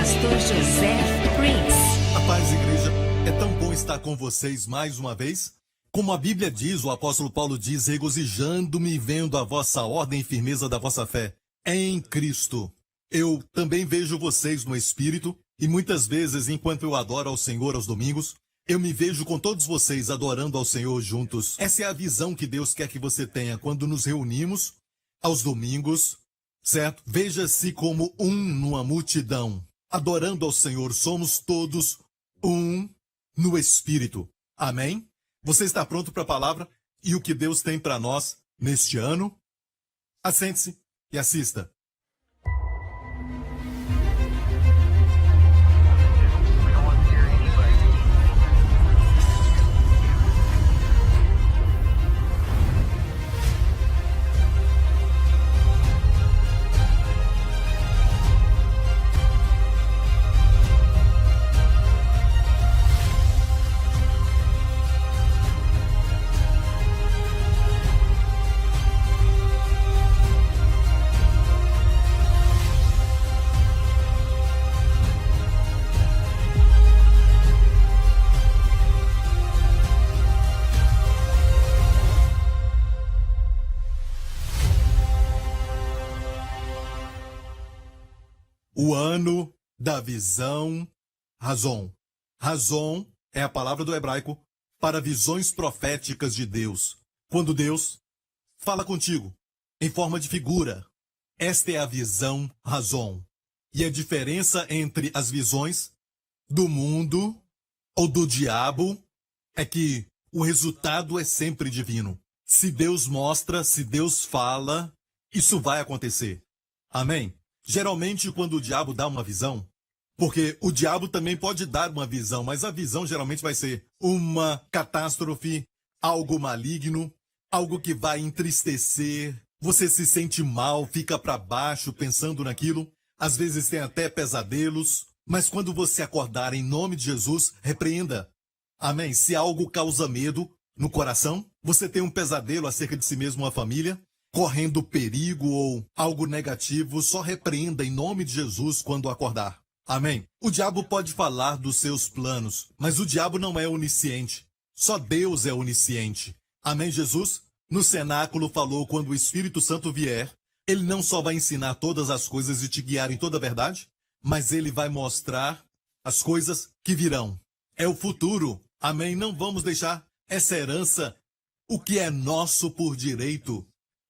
Pastor José Prince. A paz, igreja, é tão bom estar com vocês mais uma vez. Como a Bíblia diz, o apóstolo Paulo diz, regozijando-me vendo a vossa ordem e firmeza da vossa fé em Cristo. Eu também vejo vocês no Espírito e muitas vezes, enquanto eu adoro ao Senhor aos domingos, eu me vejo com todos vocês adorando ao Senhor juntos. Essa é a visão que Deus quer que você tenha quando nos reunimos aos domingos, certo? Veja-se como um numa multidão. Adorando ao Senhor, somos todos um no Espírito. Amém? Você está pronto para a palavra e o que Deus tem para nós neste ano? Assente-se e assista. O ano da visão Razon. Razon é a palavra do hebraico para visões proféticas de Deus. Quando Deus fala contigo em forma de figura, esta é a visão Razon. E a diferença entre as visões do mundo ou do diabo é que o resultado é sempre divino. Se Deus mostra, se Deus fala, isso vai acontecer. Amém? Geralmente, quando o diabo dá uma visão, porque o diabo também pode dar uma visão, mas a visão geralmente vai ser uma catástrofe, algo maligno, algo que vai entristecer, você se sente mal, fica para baixo pensando naquilo, às vezes tem até pesadelos, mas quando você acordar em nome de Jesus, repreenda. Amém? Se algo causa medo no coração, você tem um pesadelo acerca de si mesmo, uma família, correndo perigo ou algo negativo, só repreenda em nome de Jesus quando acordar. Amém? O diabo pode falar dos seus planos, mas o diabo não é onisciente. Só Deus é onisciente. Amém? Jesus, no cenáculo, falou quando o Espírito Santo vier, ele não só vai ensinar todas as coisas e te guiar em toda a verdade, mas ele vai mostrar as coisas que virão. É o futuro. Amém? Não vamos deixar essa herança, o que é nosso por direito.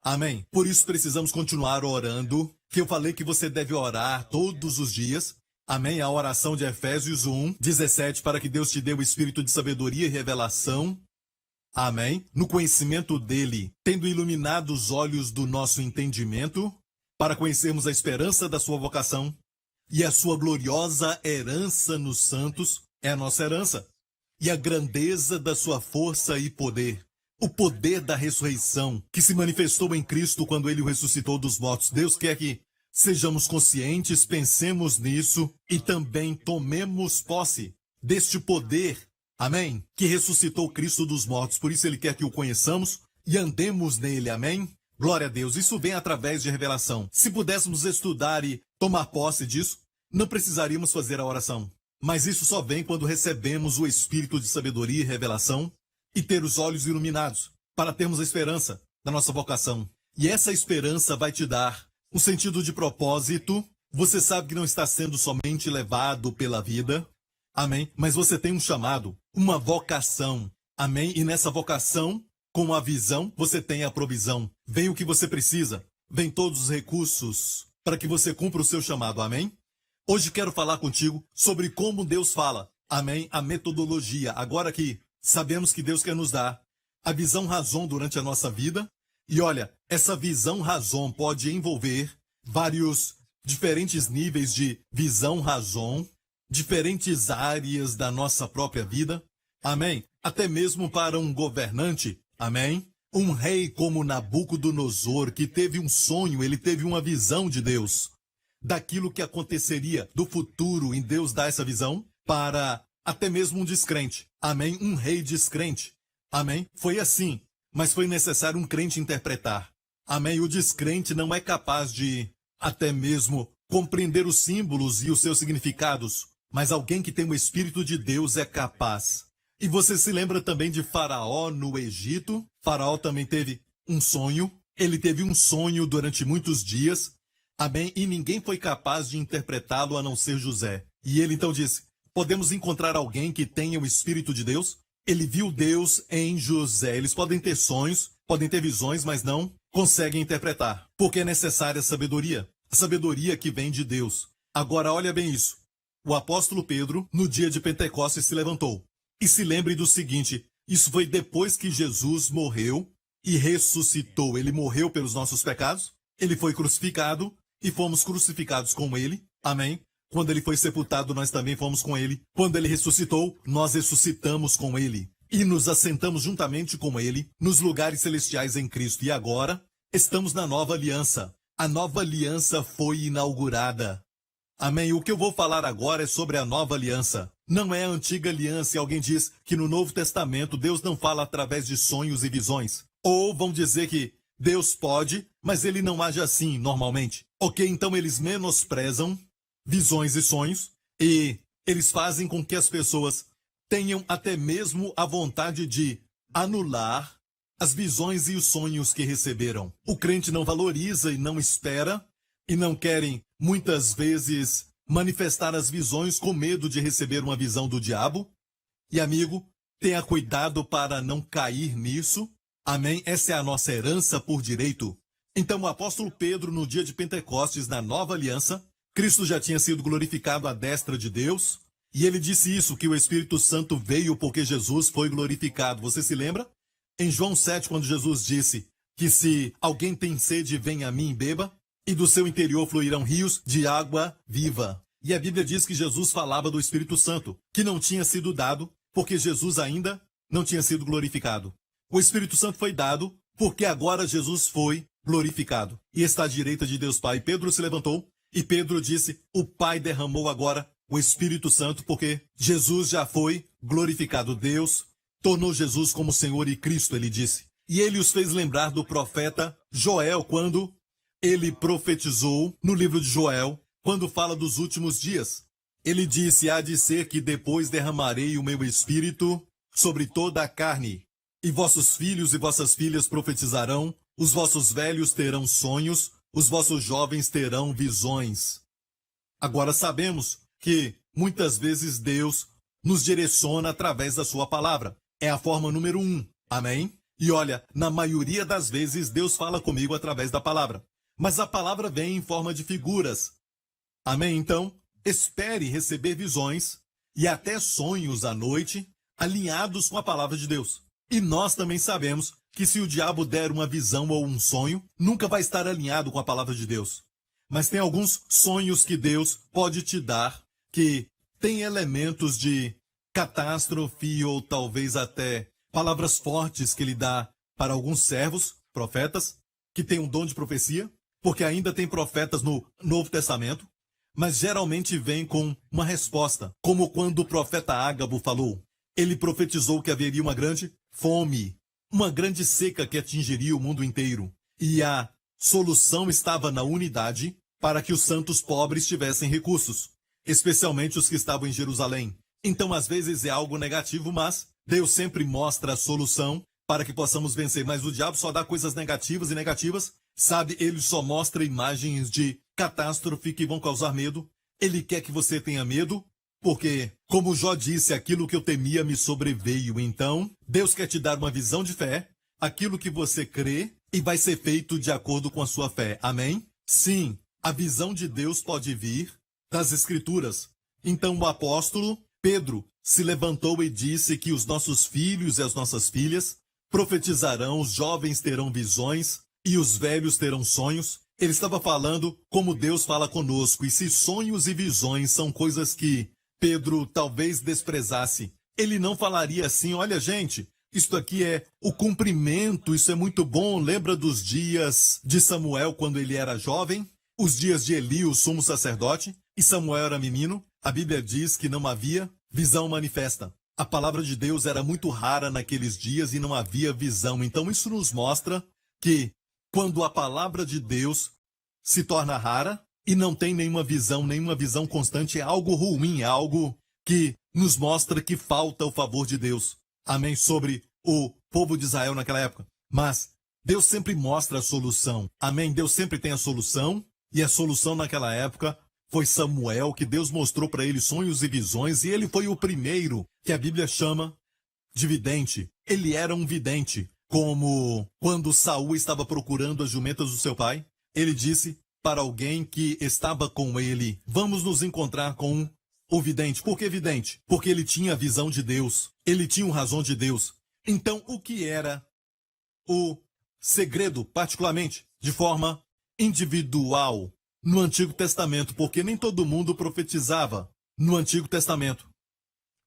Amém? Por isso precisamos continuar orando, que eu falei que você deve orar todos os dias. Amém? A oração de Efésios 1:17, para que Deus te dê o espírito de sabedoria e revelação. Amém? No conhecimento dele, tendo iluminado os olhos do nosso entendimento, para conhecermos a esperança da sua vocação e a sua gloriosa herança nos santos, é a nossa herança, e a grandeza da sua força e poder. O poder da ressurreição que se manifestou em Cristo quando ele o ressuscitou dos mortos. Deus quer que sejamos conscientes, pensemos nisso e também tomemos posse deste poder, amém? Que ressuscitou Cristo dos mortos. Por isso ele quer que o conheçamos e andemos nele, amém? Glória a Deus. Isso vem através de revelação. Se pudéssemos estudar e tomar posse disso, não precisaríamos fazer a oração. Mas isso só vem quando recebemos o espírito de sabedoria e revelação e ter os olhos iluminados, para termos a esperança da nossa vocação. E essa esperança vai te dar um sentido de propósito. Você sabe que não está sendo somente levado pela vida, amém? Mas você tem um chamado, uma vocação, amém? E nessa vocação, com a visão, você tem a provisão. Vem o que você precisa, vem todos os recursos para que você cumpra o seu chamado, amém? Hoje quero falar contigo sobre como Deus fala, amém? A metodologia, agora que sabemos que Deus quer nos dar a visão Razon durante a nossa vida. E olha, essa visão Razon pode envolver vários diferentes níveis de visão Razon, diferentes áreas da nossa própria vida. Amém? Até mesmo para um governante. Amém? Um rei como Nabucodonosor, que teve um sonho, ele teve uma visão de Deus, daquilo que aconteceria do futuro, em Deus dar essa visão para até mesmo um descrente. Amém? Um rei descrente. Amém? Foi assim, mas foi necessário um crente interpretar. Amém? O descrente não é capaz de até mesmo compreender os símbolos e os seus significados, mas alguém que tem o Espírito de Deus é capaz. E você se lembra também de Faraó no Egito? Faraó também teve um sonho. Ele teve um sonho durante muitos dias. Amém? E ninguém foi capaz de interpretá-lo a não ser José. E ele então disse: podemos encontrar alguém que tenha o Espírito de Deus? Ele viu Deus em José. Eles podem ter sonhos, podem ter visões, mas não conseguem interpretar. Porque é necessária sabedoria. A sabedoria que vem de Deus. Agora olha bem isso. O apóstolo Pedro, no dia de Pentecostes, se levantou. E se lembre do seguinte: isso foi depois que Jesus morreu e ressuscitou. Ele morreu pelos nossos pecados, ele foi crucificado e fomos crucificados com ele. Amém? Quando ele foi sepultado, nós também fomos com ele. Quando ele ressuscitou, nós ressuscitamos com ele. E nos assentamos juntamente com ele nos lugares celestiais em Cristo. E agora, estamos na nova aliança. A nova aliança foi inaugurada. Amém? O que eu vou falar agora é sobre a nova aliança. Não é a antiga aliança, e alguém diz que no Novo Testamento Deus não fala através de sonhos e visões. Ou vão dizer que Deus pode, mas ele não age assim normalmente. Ok, então eles menosprezam visões e sonhos, e eles fazem com que as pessoas tenham até mesmo a vontade de anular as visões e os sonhos que receberam. O crente não valoriza e não espera, e não querem, muitas vezes, manifestar as visões com medo de receber uma visão do diabo. E amigo, tenha cuidado para não cair nisso. Amém? Essa é a nossa herança por direito. Então o apóstolo Pedro, no dia de Pentecostes, na nova aliança, Cristo já tinha sido glorificado à destra de Deus. E ele disse isso, que o Espírito Santo veio porque Jesus foi glorificado. Você se lembra? Em João 7, quando Jesus disse que se alguém tem sede, venha a mim e beba, e do seu interior fluirão rios de água viva. E a Bíblia diz que Jesus falava do Espírito Santo, que não tinha sido dado, porque Jesus ainda não tinha sido glorificado. O Espírito Santo foi dado, porque agora Jesus foi glorificado. E está à direita de Deus Pai. Pedro se levantou, e Pedro disse: o Pai derramou agora o Espírito Santo, porque Jesus já foi glorificado. Deus tornou Jesus como Senhor e Cristo, ele disse. E ele os fez lembrar do profeta Joel, quando ele profetizou no livro de Joel, quando fala dos últimos dias. Ele disse: há de ser que depois derramarei o meu espírito sobre toda a carne, e vossos filhos e vossas filhas profetizarão, os vossos velhos terão sonhos, os vossos jovens terão visões. Agora sabemos que muitas vezes Deus nos direciona através da sua palavra. É a forma número 1. Amém? E olha, na maioria das vezes Deus fala comigo através da palavra. Mas a palavra vem em forma de figuras. Amém? Então, espere receber visões e até sonhos à noite alinhados com a palavra de Deus. E nós também sabemos que se o diabo der uma visão ou um sonho, nunca vai estar alinhado com a palavra de Deus. Mas tem alguns sonhos que Deus pode te dar que tem elementos de catástrofe ou talvez até palavras fortes que ele dá para alguns servos, profetas, que têm um dom de profecia, porque ainda tem profetas no Novo Testamento, mas geralmente vem com uma resposta, como quando o profeta Ágabo falou. Ele profetizou que haveria uma grande fome, uma grande seca que atingiria o mundo inteiro. E a solução estava na unidade para que os santos pobres tivessem recursos, especialmente os que estavam em Jerusalém. Então, às vezes é algo negativo, mas Deus sempre mostra a solução para que possamos vencer. Mas o diabo só dá coisas negativas e negativas. Sabe, ele só mostra imagens de catástrofe que vão causar medo. Ele quer que você tenha medo, porque, como Jó disse, aquilo que eu temia me sobreveio. Então, Deus quer te dar uma visão de fé, aquilo que você crê, e vai ser feito de acordo com a sua fé. Amém? Sim, a visão de Deus pode vir das Escrituras. Então, o apóstolo Pedro se levantou e disse que os nossos filhos e as nossas filhas profetizarão, os jovens terão visões e os velhos terão sonhos. Ele estava falando como Deus fala conosco. E se sonhos e visões são coisas que Pedro talvez desprezasse, ele não falaria assim: olha gente, isto aqui é o cumprimento, isso é muito bom. Lembra dos dias de Samuel quando ele era jovem? Os dias de Eli, o sumo sacerdote, e Samuel era menino? A Bíblia diz que não havia visão manifesta. A palavra de Deus era muito rara naqueles dias e não havia visão. Então isso nos mostra que quando a palavra de Deus se torna rara, e não tem nenhuma visão constante, é algo ruim, é algo que nos mostra que falta o favor de Deus. Amém? Sobre o povo de Israel naquela época. Mas Deus sempre mostra a solução. Amém? Deus sempre tem a solução, e a solução naquela época foi Samuel, que Deus mostrou para ele sonhos e visões, e ele foi o primeiro que a Bíblia chama de vidente. Ele era um vidente, como quando Saul estava procurando as jumentas do seu pai, ele disse para alguém que estava com ele: vamos nos encontrar com o vidente. Por que vidente? Porque ele tinha a visão de Deus, ele tinha o razão de Deus. Então, o que era o segredo, particularmente, de forma individual, no Antigo Testamento? Porque nem todo mundo profetizava no Antigo Testamento.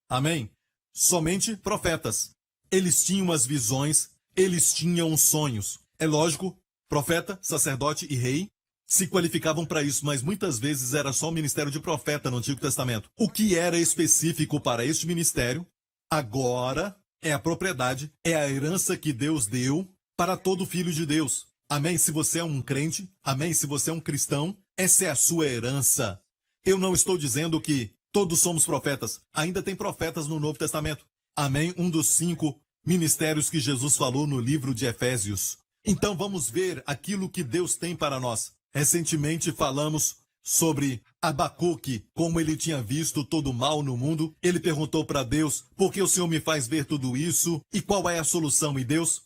Amém? Somente profetas. Eles tinham as visões, eles tinham os sonhos. É lógico, profeta, sacerdote e rei se qualificavam para isso, mas muitas vezes era só o ministério de profeta no Antigo Testamento. O que era específico para este ministério, agora é a propriedade, é a herança que Deus deu para todo filho de Deus. Amém? Se você é um crente, amém? Se você é um cristão, essa é a sua herança. Eu não estou dizendo que todos somos profetas. Ainda tem profetas no Novo Testamento. Amém? Um dos 5 ministérios que Jesus falou no livro de Efésios. Então vamos ver aquilo que Deus tem para nós. Recentemente falamos sobre Abacuque, como ele tinha visto todo o mal no mundo. Ele perguntou para Deus: por que o Senhor me faz ver tudo isso? E qual é a solução? E Deus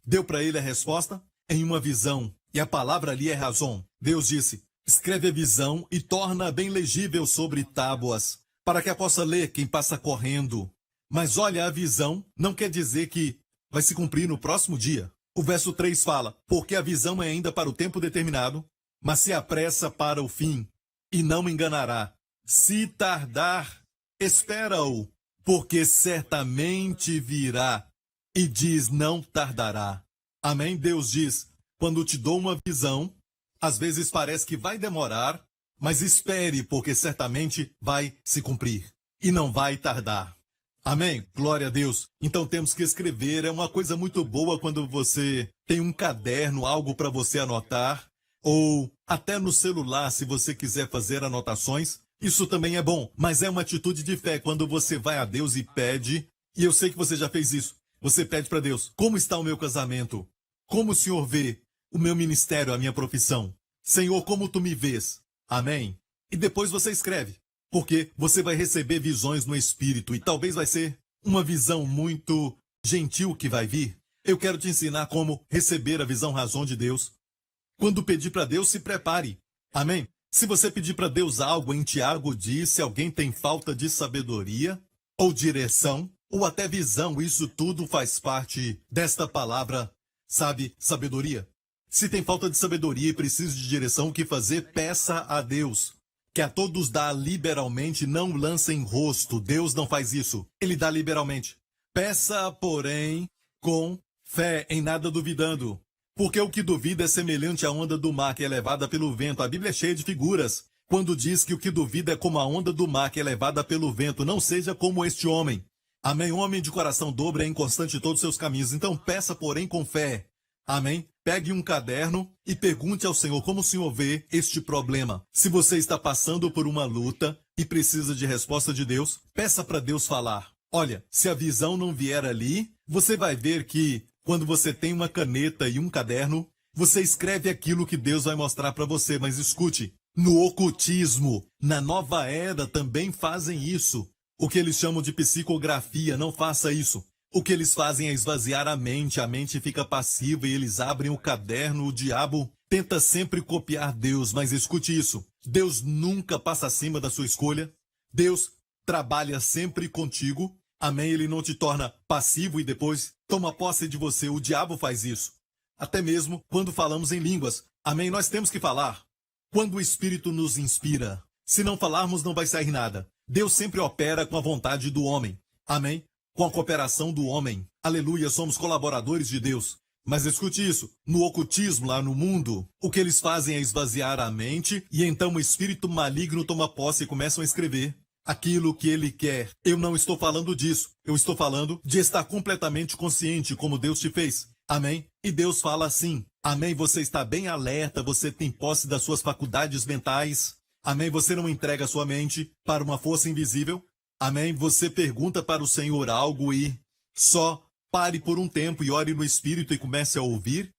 deu para ele a resposta em uma visão. E a palavra ali é razão. Deus disse: escreve a visão e torna bem legível sobre tábuas, para que a possa ler quem passa correndo. Mas olha, a visão não quer dizer que vai se cumprir no próximo dia. O verso 3 fala: porque a visão é ainda para o tempo determinado, mas se apressa para o fim, e não me enganará. Se tardar, espera-o, porque certamente virá, e diz: não tardará. Amém? Deus diz: quando te dou uma visão, às vezes parece que vai demorar, mas espere, porque certamente vai se cumprir, e não vai tardar. Amém? Glória a Deus. Então temos que escrever. É uma coisa muito boa quando você tem um caderno, algo para você anotar, ou até no celular, se você quiser fazer anotações. Isso também é bom, mas é uma atitude de fé quando você vai a Deus e pede, e eu sei que você já fez isso. Você pede para Deus: como está o meu casamento? Como o Senhor vê o meu ministério, a minha profissão? Senhor, como tu me vês? Amém? E depois você escreve. Porque você vai receber visões no Espírito, e talvez vai ser uma visão muito gentil que vai vir. Eu quero te ensinar como receber a visão razão de Deus. Quando pedir para Deus, se prepare. Amém? Se você pedir para Deus algo, em Tiago diz: se alguém tem falta de sabedoria, ou direção, ou até visão, isso tudo faz parte desta palavra, sabe, sabedoria. Se tem falta de sabedoria e precisa de direção, o que fazer? Peça a Deus, que a todos dá liberalmente, não lança em rosto. Deus não faz isso. Ele dá liberalmente. Peça, porém, com fé, em nada duvidando. Porque o que duvida é semelhante à onda do mar que é levada pelo vento. A Bíblia é cheia de figuras. Quando diz que o que duvida é como a onda do mar que é levada pelo vento, não seja como este homem. Amém? Homem de coração dobre é inconstante em todos os seus caminhos. Então peça, porém, com fé. Amém? Pegue um caderno e pergunte ao Senhor como o Senhor vê este problema. Se você está passando por uma luta e precisa de resposta de Deus, peça para Deus falar. Olha, se a visão não vier ali, você vai ver que quando você tem uma caneta e um caderno, você escreve aquilo que Deus vai mostrar para você. Mas escute, no ocultismo, na nova era também fazem isso. O que eles chamam de psicografia, não faça isso. O que eles fazem é esvaziar a mente fica passiva e eles abrem o caderno. O diabo tenta sempre copiar Deus, mas escute isso: Deus nunca passa acima da sua escolha. Deus trabalha sempre contigo. Amém? Ele não te torna passivo e depois toma posse de você. O diabo faz isso. Até mesmo quando falamos em línguas. Amém? Nós temos que falar quando o Espírito nos inspira. Se não falarmos, não vai sair nada. Deus sempre opera com a vontade do homem. Amém? Com a cooperação do homem. Aleluia, somos colaboradores de Deus. Mas escute isso, no ocultismo lá no mundo, o que eles fazem é esvaziar a mente e então o espírito maligno toma posse e começam a escrever aquilo que ele quer. Eu não estou falando disso, eu estou falando de estar completamente consciente como Deus te fez. Amém? E Deus fala assim, amém? Você está bem alerta, você tem posse das suas faculdades mentais. Amém? Você não entrega a sua mente para uma força invisível. Amém? Você pergunta para o Senhor algo e só pare por um tempo e ore no Espírito e comece a ouvir.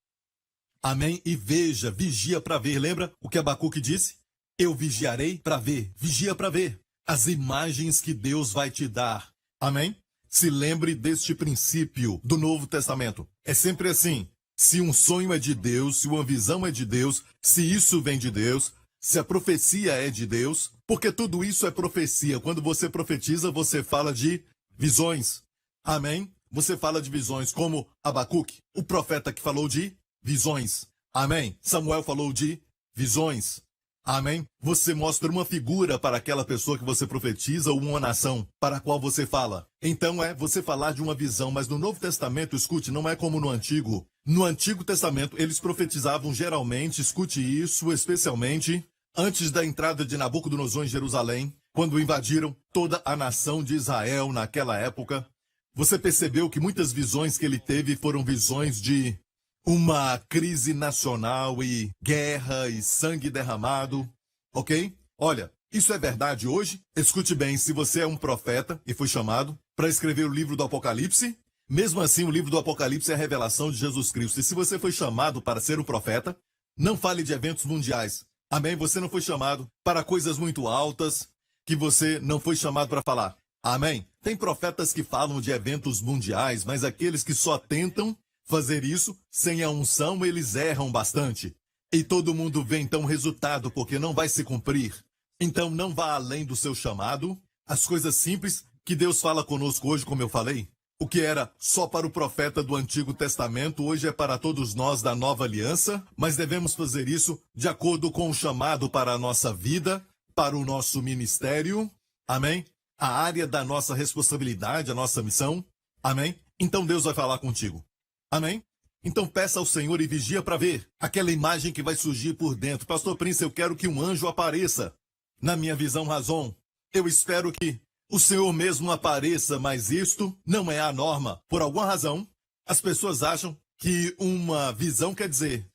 Amém? E veja, vigia para ver. Lembra o que Abacuque disse? Eu vigiarei para ver. Vigia para ver as imagens que Deus vai te dar. Amém? Se lembre deste princípio do Novo Testamento. É sempre assim. Se um sonho é de Deus, se uma visão é de Deus, se isso vem de Deus, se a profecia é de Deus, porque tudo isso é profecia. Quando você profetiza, você fala de visões. Amém? Você fala de visões como Abacuque, o profeta que falou de visões. Amém? Samuel falou de visões. Amém? Você mostra uma figura para aquela pessoa que você profetiza ou uma nação para a qual você fala. Então é você falar de uma visão, mas no Novo Testamento, escute, não é como no Antigo. No Antigo Testamento, eles profetizavam geralmente, escute isso, especialmente antes da entrada de Nabucodonosor em Jerusalém, quando invadiram toda a nação de Israel naquela época. Você percebeu que muitas visões que ele teve foram visões de uma crise nacional e guerra e sangue derramado, ok? Olha, isso é verdade hoje? Escute bem, se você é um profeta e foi chamado para escrever o livro do Apocalipse, mesmo assim o livro do Apocalipse é a revelação de Jesus Cristo. E se você foi chamado para ser um profeta, não fale de eventos mundiais. Amém? Você não foi chamado para coisas muito altas que você não foi chamado para falar. Amém? Tem profetas que falam de eventos mundiais, mas aqueles que só tentam fazer isso sem a unção, eles erram bastante. E todo mundo vê então o resultado, porque não vai se cumprir. Então não vá além do seu chamado. As coisas simples que Deus fala conosco hoje, como eu falei, o que era só para o profeta do Antigo Testamento, hoje é para todos nós da Nova Aliança, mas devemos fazer isso de acordo com o chamado para a nossa vida, para o nosso ministério. Amém? A área da nossa responsabilidade, a nossa missão. Amém? Então Deus vai falar contigo. Amém? Então peça ao Senhor e vigia para ver aquela imagem que vai surgir por dentro. Pastor Prince, eu quero que um anjo apareça. Na minha visão, razão. Eu espero que o Senhor mesmo apareça, mas isto não é a norma. Por alguma razão, as pessoas acham que uma visão quer dizer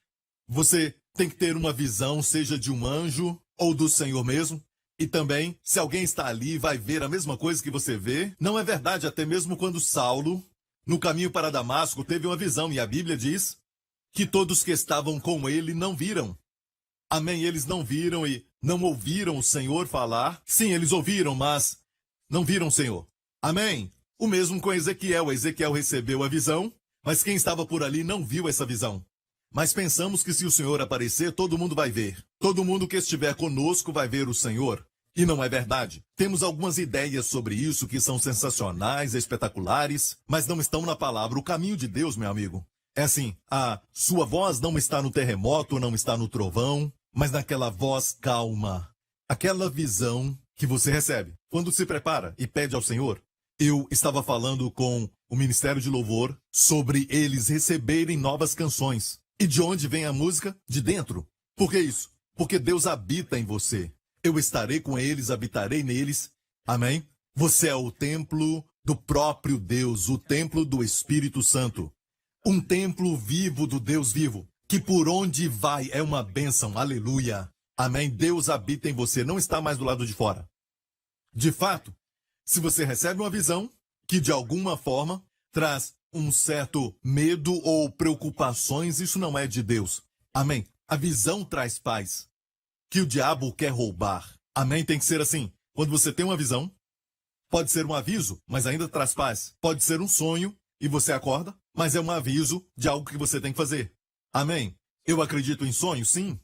você tem que ter uma visão, seja de um anjo ou do Senhor mesmo. E também, se alguém está ali e vai ver a mesma coisa que você vê, não é verdade, até mesmo quando Saulo, no caminho para Damasco, teve uma visão, e a Bíblia diz que todos que estavam com ele não viram. Amém? Eles não viram e não ouviram o Senhor falar. Sim, eles ouviram, mas não viram o Senhor. Amém? O mesmo com Ezequiel. Ezequiel recebeu a visão, mas quem estava por ali não viu essa visão. Mas pensamos que se o Senhor aparecer, todo mundo vai ver. Todo mundo que estiver conosco vai ver o Senhor. E não é verdade. Temos algumas ideias sobre isso que são sensacionais, espetaculares, mas não estão na palavra. O caminho de Deus, meu amigo, é assim, a sua voz não está no terremoto, não está no trovão, mas naquela voz calma. Aquela visão que você recebe quando se prepara e pede ao Senhor. Eu estava falando com o Ministério de Louvor sobre eles receberem novas canções. E de onde vem a música? De dentro. Por que isso? Porque Deus habita em você. Eu estarei com eles, habitarei neles. Amém? Você é o templo do próprio Deus, o templo do Espírito Santo. Um templo vivo do Deus vivo, que por onde vai é uma bênção. Aleluia. Amém? Deus habita em você, não está mais do lado de fora. De fato, se você recebe uma visão que de alguma forma traz um certo medo ou preocupações, isso não é de Deus. Amém? A visão traz paz, que o diabo quer roubar. Amém? Tem que ser assim. Quando você tem uma visão, pode ser um aviso, mas ainda traz paz. Pode ser um sonho e você acorda, mas é um aviso de algo que você tem que fazer. Amém? Eu acredito em sonhos, sim.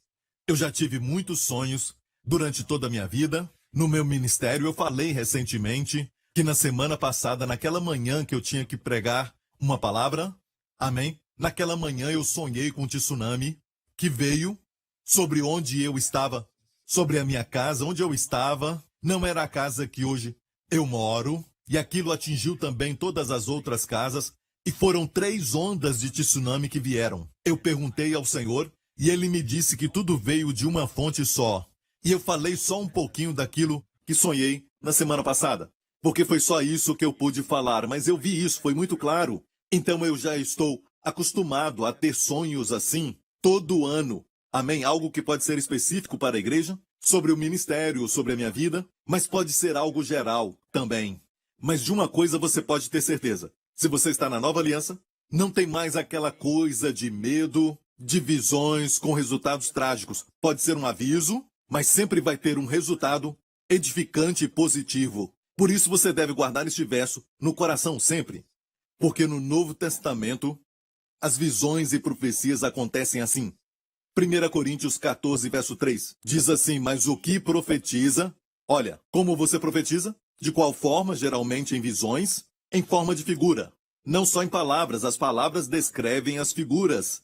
Eu já tive muitos sonhos durante toda a minha vida. No meu ministério, eu falei recentemente que na semana passada, naquela manhã que eu tinha que pregar uma palavra, amém? Naquela manhã eu sonhei com um tsunami que veio sobre onde eu estava, sobre a minha casa, onde eu estava. Não era a casa que hoje eu moro, e aquilo atingiu também todas as outras casas, e foram 3 ondas de tsunami que vieram. Eu perguntei ao Senhor, e ele me disse que tudo veio de uma fonte só. E eu falei só um pouquinho daquilo que sonhei na semana passada, porque foi só isso que eu pude falar, mas eu vi isso, foi muito claro. Então eu já estou acostumado a ter sonhos assim todo ano. Amém? Algo que pode ser específico para a igreja, sobre o ministério, sobre a minha vida, mas pode ser algo geral também. Mas de uma coisa você pode ter certeza. Se você está na nova aliança, não tem mais aquela coisa de medo, de visões com resultados trágicos. Pode ser um aviso, mas sempre vai ter um resultado edificante e positivo. Por isso você deve guardar este verso no coração sempre. Porque no Novo Testamento, as visões e profecias acontecem assim. 1 Coríntios 14, verso 3, diz assim: mas o que profetiza, olha, como você profetiza? De qual forma? Geralmente em visões, em forma de figura. Não só em palavras, as palavras descrevem as figuras.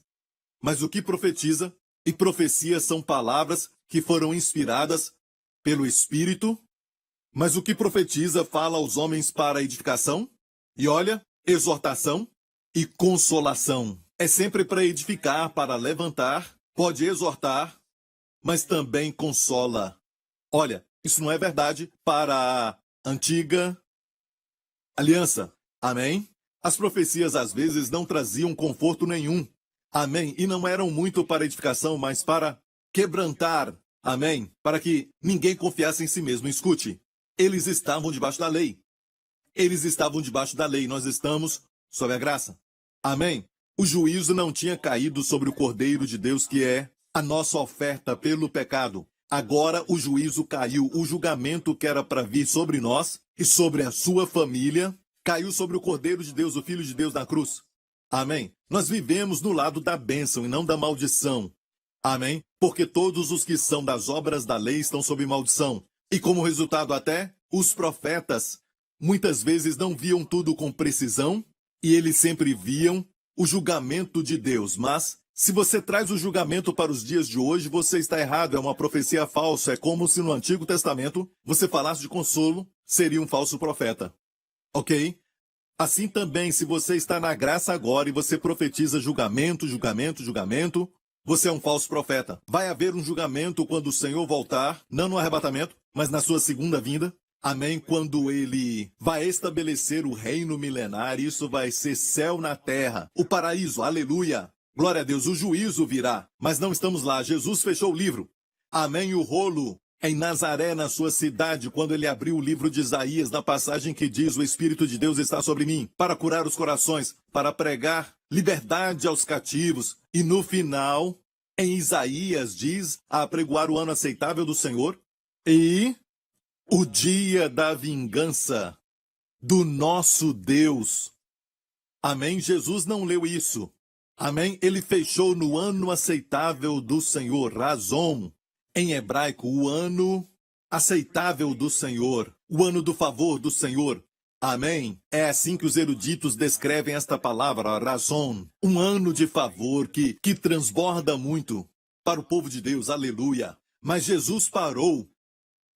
Mas o que profetiza e profecia são palavras que foram inspiradas pelo Espírito. Mas o que profetiza fala aos homens para edificação, e olha, exortação e consolação. É sempre para edificar, para levantar, pode exortar, mas também consola. Olha, isso não é verdade para a antiga aliança. Amém? As profecias às vezes não traziam conforto nenhum. Amém? E não eram muito para edificação, mas para quebrantar. Amém? Para que ninguém confiasse em si mesmo. Escute, eles estavam debaixo da lei. Eles estavam debaixo da lei. Nós estamos sob a graça. Amém? O juízo não tinha caído sobre o Cordeiro de Deus, que é a nossa oferta pelo pecado. Agora o juízo caiu. O julgamento que era para vir sobre nós e sobre a sua família caiu sobre o Cordeiro de Deus, o Filho de Deus na cruz. Amém? Nós vivemos no lado da bênção e não da maldição. Amém? Porque todos os que são das obras da lei estão sob maldição. E como resultado até, os profetas muitas vezes não viam tudo com precisão e eles sempre viam o julgamento de Deus. Mas se você traz o julgamento para os dias de hoje, você está errado, é uma profecia falsa. É como se no Antigo Testamento você falasse de consolo, seria um falso profeta. Ok? Assim também, se você está na graça agora e você profetiza julgamento, julgamento, julgamento, você é um falso profeta. Vai haver um julgamento quando o Senhor voltar, não no arrebatamento, mas na sua segunda vinda. Amém? Quando ele vai estabelecer o reino milenar, isso vai ser céu na terra, o paraíso, aleluia. Glória a Deus, o juízo virá, mas não estamos lá. Jesus fechou o livro. Amém? O rolo em Nazaré, na sua cidade, quando ele abriu o livro de Isaías, na passagem que diz: o Espírito de Deus está sobre mim, para curar os corações, para pregar liberdade aos cativos. E no final, em Isaías, diz: a apregoar o ano aceitável do Senhor e o dia da vingança do nosso Deus. Amém? Jesus não leu isso. Amém? Ele fechou no ano aceitável do Senhor, razão. Em hebraico, o ano aceitável do Senhor, o ano do favor do Senhor. Amém? É assim que os eruditos descrevem esta palavra, razão. Um ano de favor que transborda muito para o povo de Deus, aleluia. Mas Jesus parou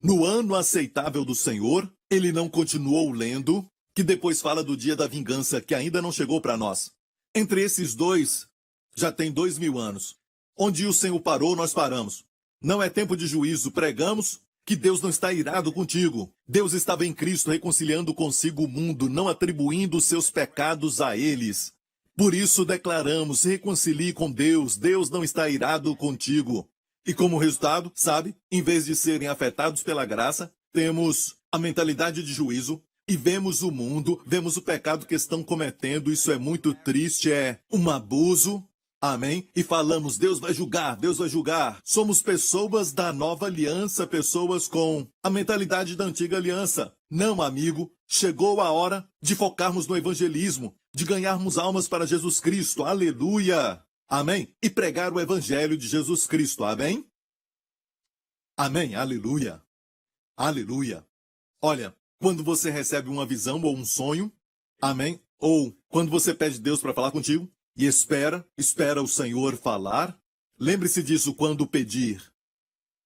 no ano aceitável do Senhor, ele não continuou lendo, que depois fala do dia da vingança, que ainda não chegou para nós. Entre esses dois, já tem 2000 anos. Onde o Senhor parou, nós paramos. Não é tempo de juízo, pregamos que Deus não está irado contigo. Deus estava em Cristo reconciliando consigo o mundo, não atribuindo os seus pecados a eles. Por isso declaramos, se reconcilie com Deus, Deus não está irado contigo. E como resultado, sabe, em vez de serem afetados pela graça, temos a mentalidade de juízo e vemos o mundo, vemos o pecado que estão cometendo. Isso é muito triste, é um abuso. Amém? E falamos, Deus vai julgar, Deus vai julgar. Somos pessoas da nova aliança, pessoas com a mentalidade da antiga aliança. Não, amigo, chegou a hora de focarmos no evangelismo, de ganharmos almas para Jesus Cristo. Aleluia! Amém? E pregar o evangelho de Jesus Cristo. Amém? Amém, aleluia. Aleluia. Olha, quando você recebe uma visão ou um sonho, amém? Ou quando você pede Deus para falar contigo, e espera o Senhor falar, lembre-se disso quando pedir.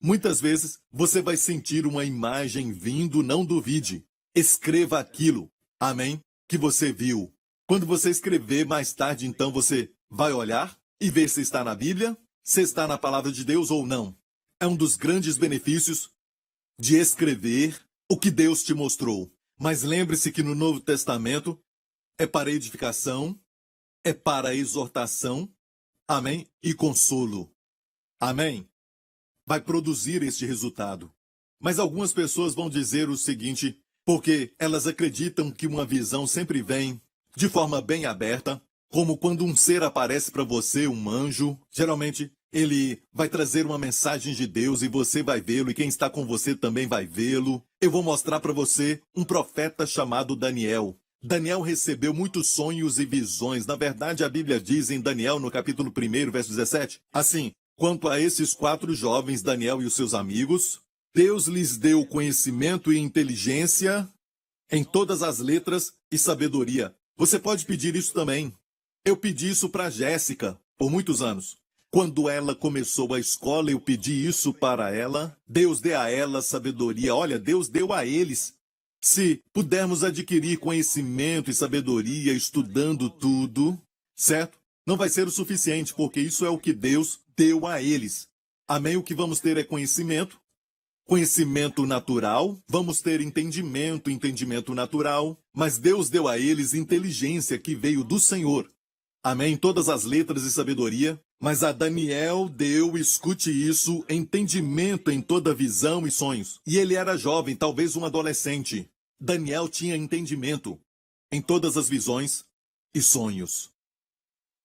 Muitas vezes você vai sentir uma imagem vindo, não duvide. Escreva aquilo, amém, que você viu. Quando você escrever mais tarde, então você vai olhar e ver se está na Bíblia, se está na palavra de Deus ou não. É um dos grandes benefícios de escrever o que Deus te mostrou. Mas lembre-se que no Novo Testamento é para edificação, é para exortação, amém, e consolo. Amém. Vai produzir este resultado. Mas algumas pessoas vão dizer o seguinte, porque elas acreditam que uma visão sempre vem de forma bem aberta, como quando um ser aparece para você, um anjo. Geralmente, ele vai trazer uma mensagem de Deus e você vai vê-lo, e quem está com você também vai vê-lo. Eu vou mostrar para você um profeta chamado Daniel. Daniel recebeu muitos sonhos e visões. Na verdade, a Bíblia diz em Daniel, no capítulo 1, verso 17, assim: quanto a esses 4 jovens, Daniel e os seus amigos, Deus lhes deu conhecimento e inteligência em todas as letras e sabedoria. Você pode pedir isso também. Eu pedi isso para Jéssica por muitos anos. Quando ela começou a escola, eu pedi isso para ela. Deus dê a ela sabedoria. Olha, Deus deu a eles. Se pudermos adquirir conhecimento e sabedoria estudando tudo, certo? Não vai ser o suficiente, porque isso é o que Deus deu a eles. Amém? O que vamos ter é conhecimento. Conhecimento natural, vamos ter entendimento natural, mas Deus deu a eles inteligência que veio do Senhor. Amém? Todas as letras e sabedoria, mas a Daniel deu, escute isso, entendimento em toda visão e sonhos. E ele era jovem, talvez um adolescente. Daniel tinha entendimento em todas as visões e sonhos.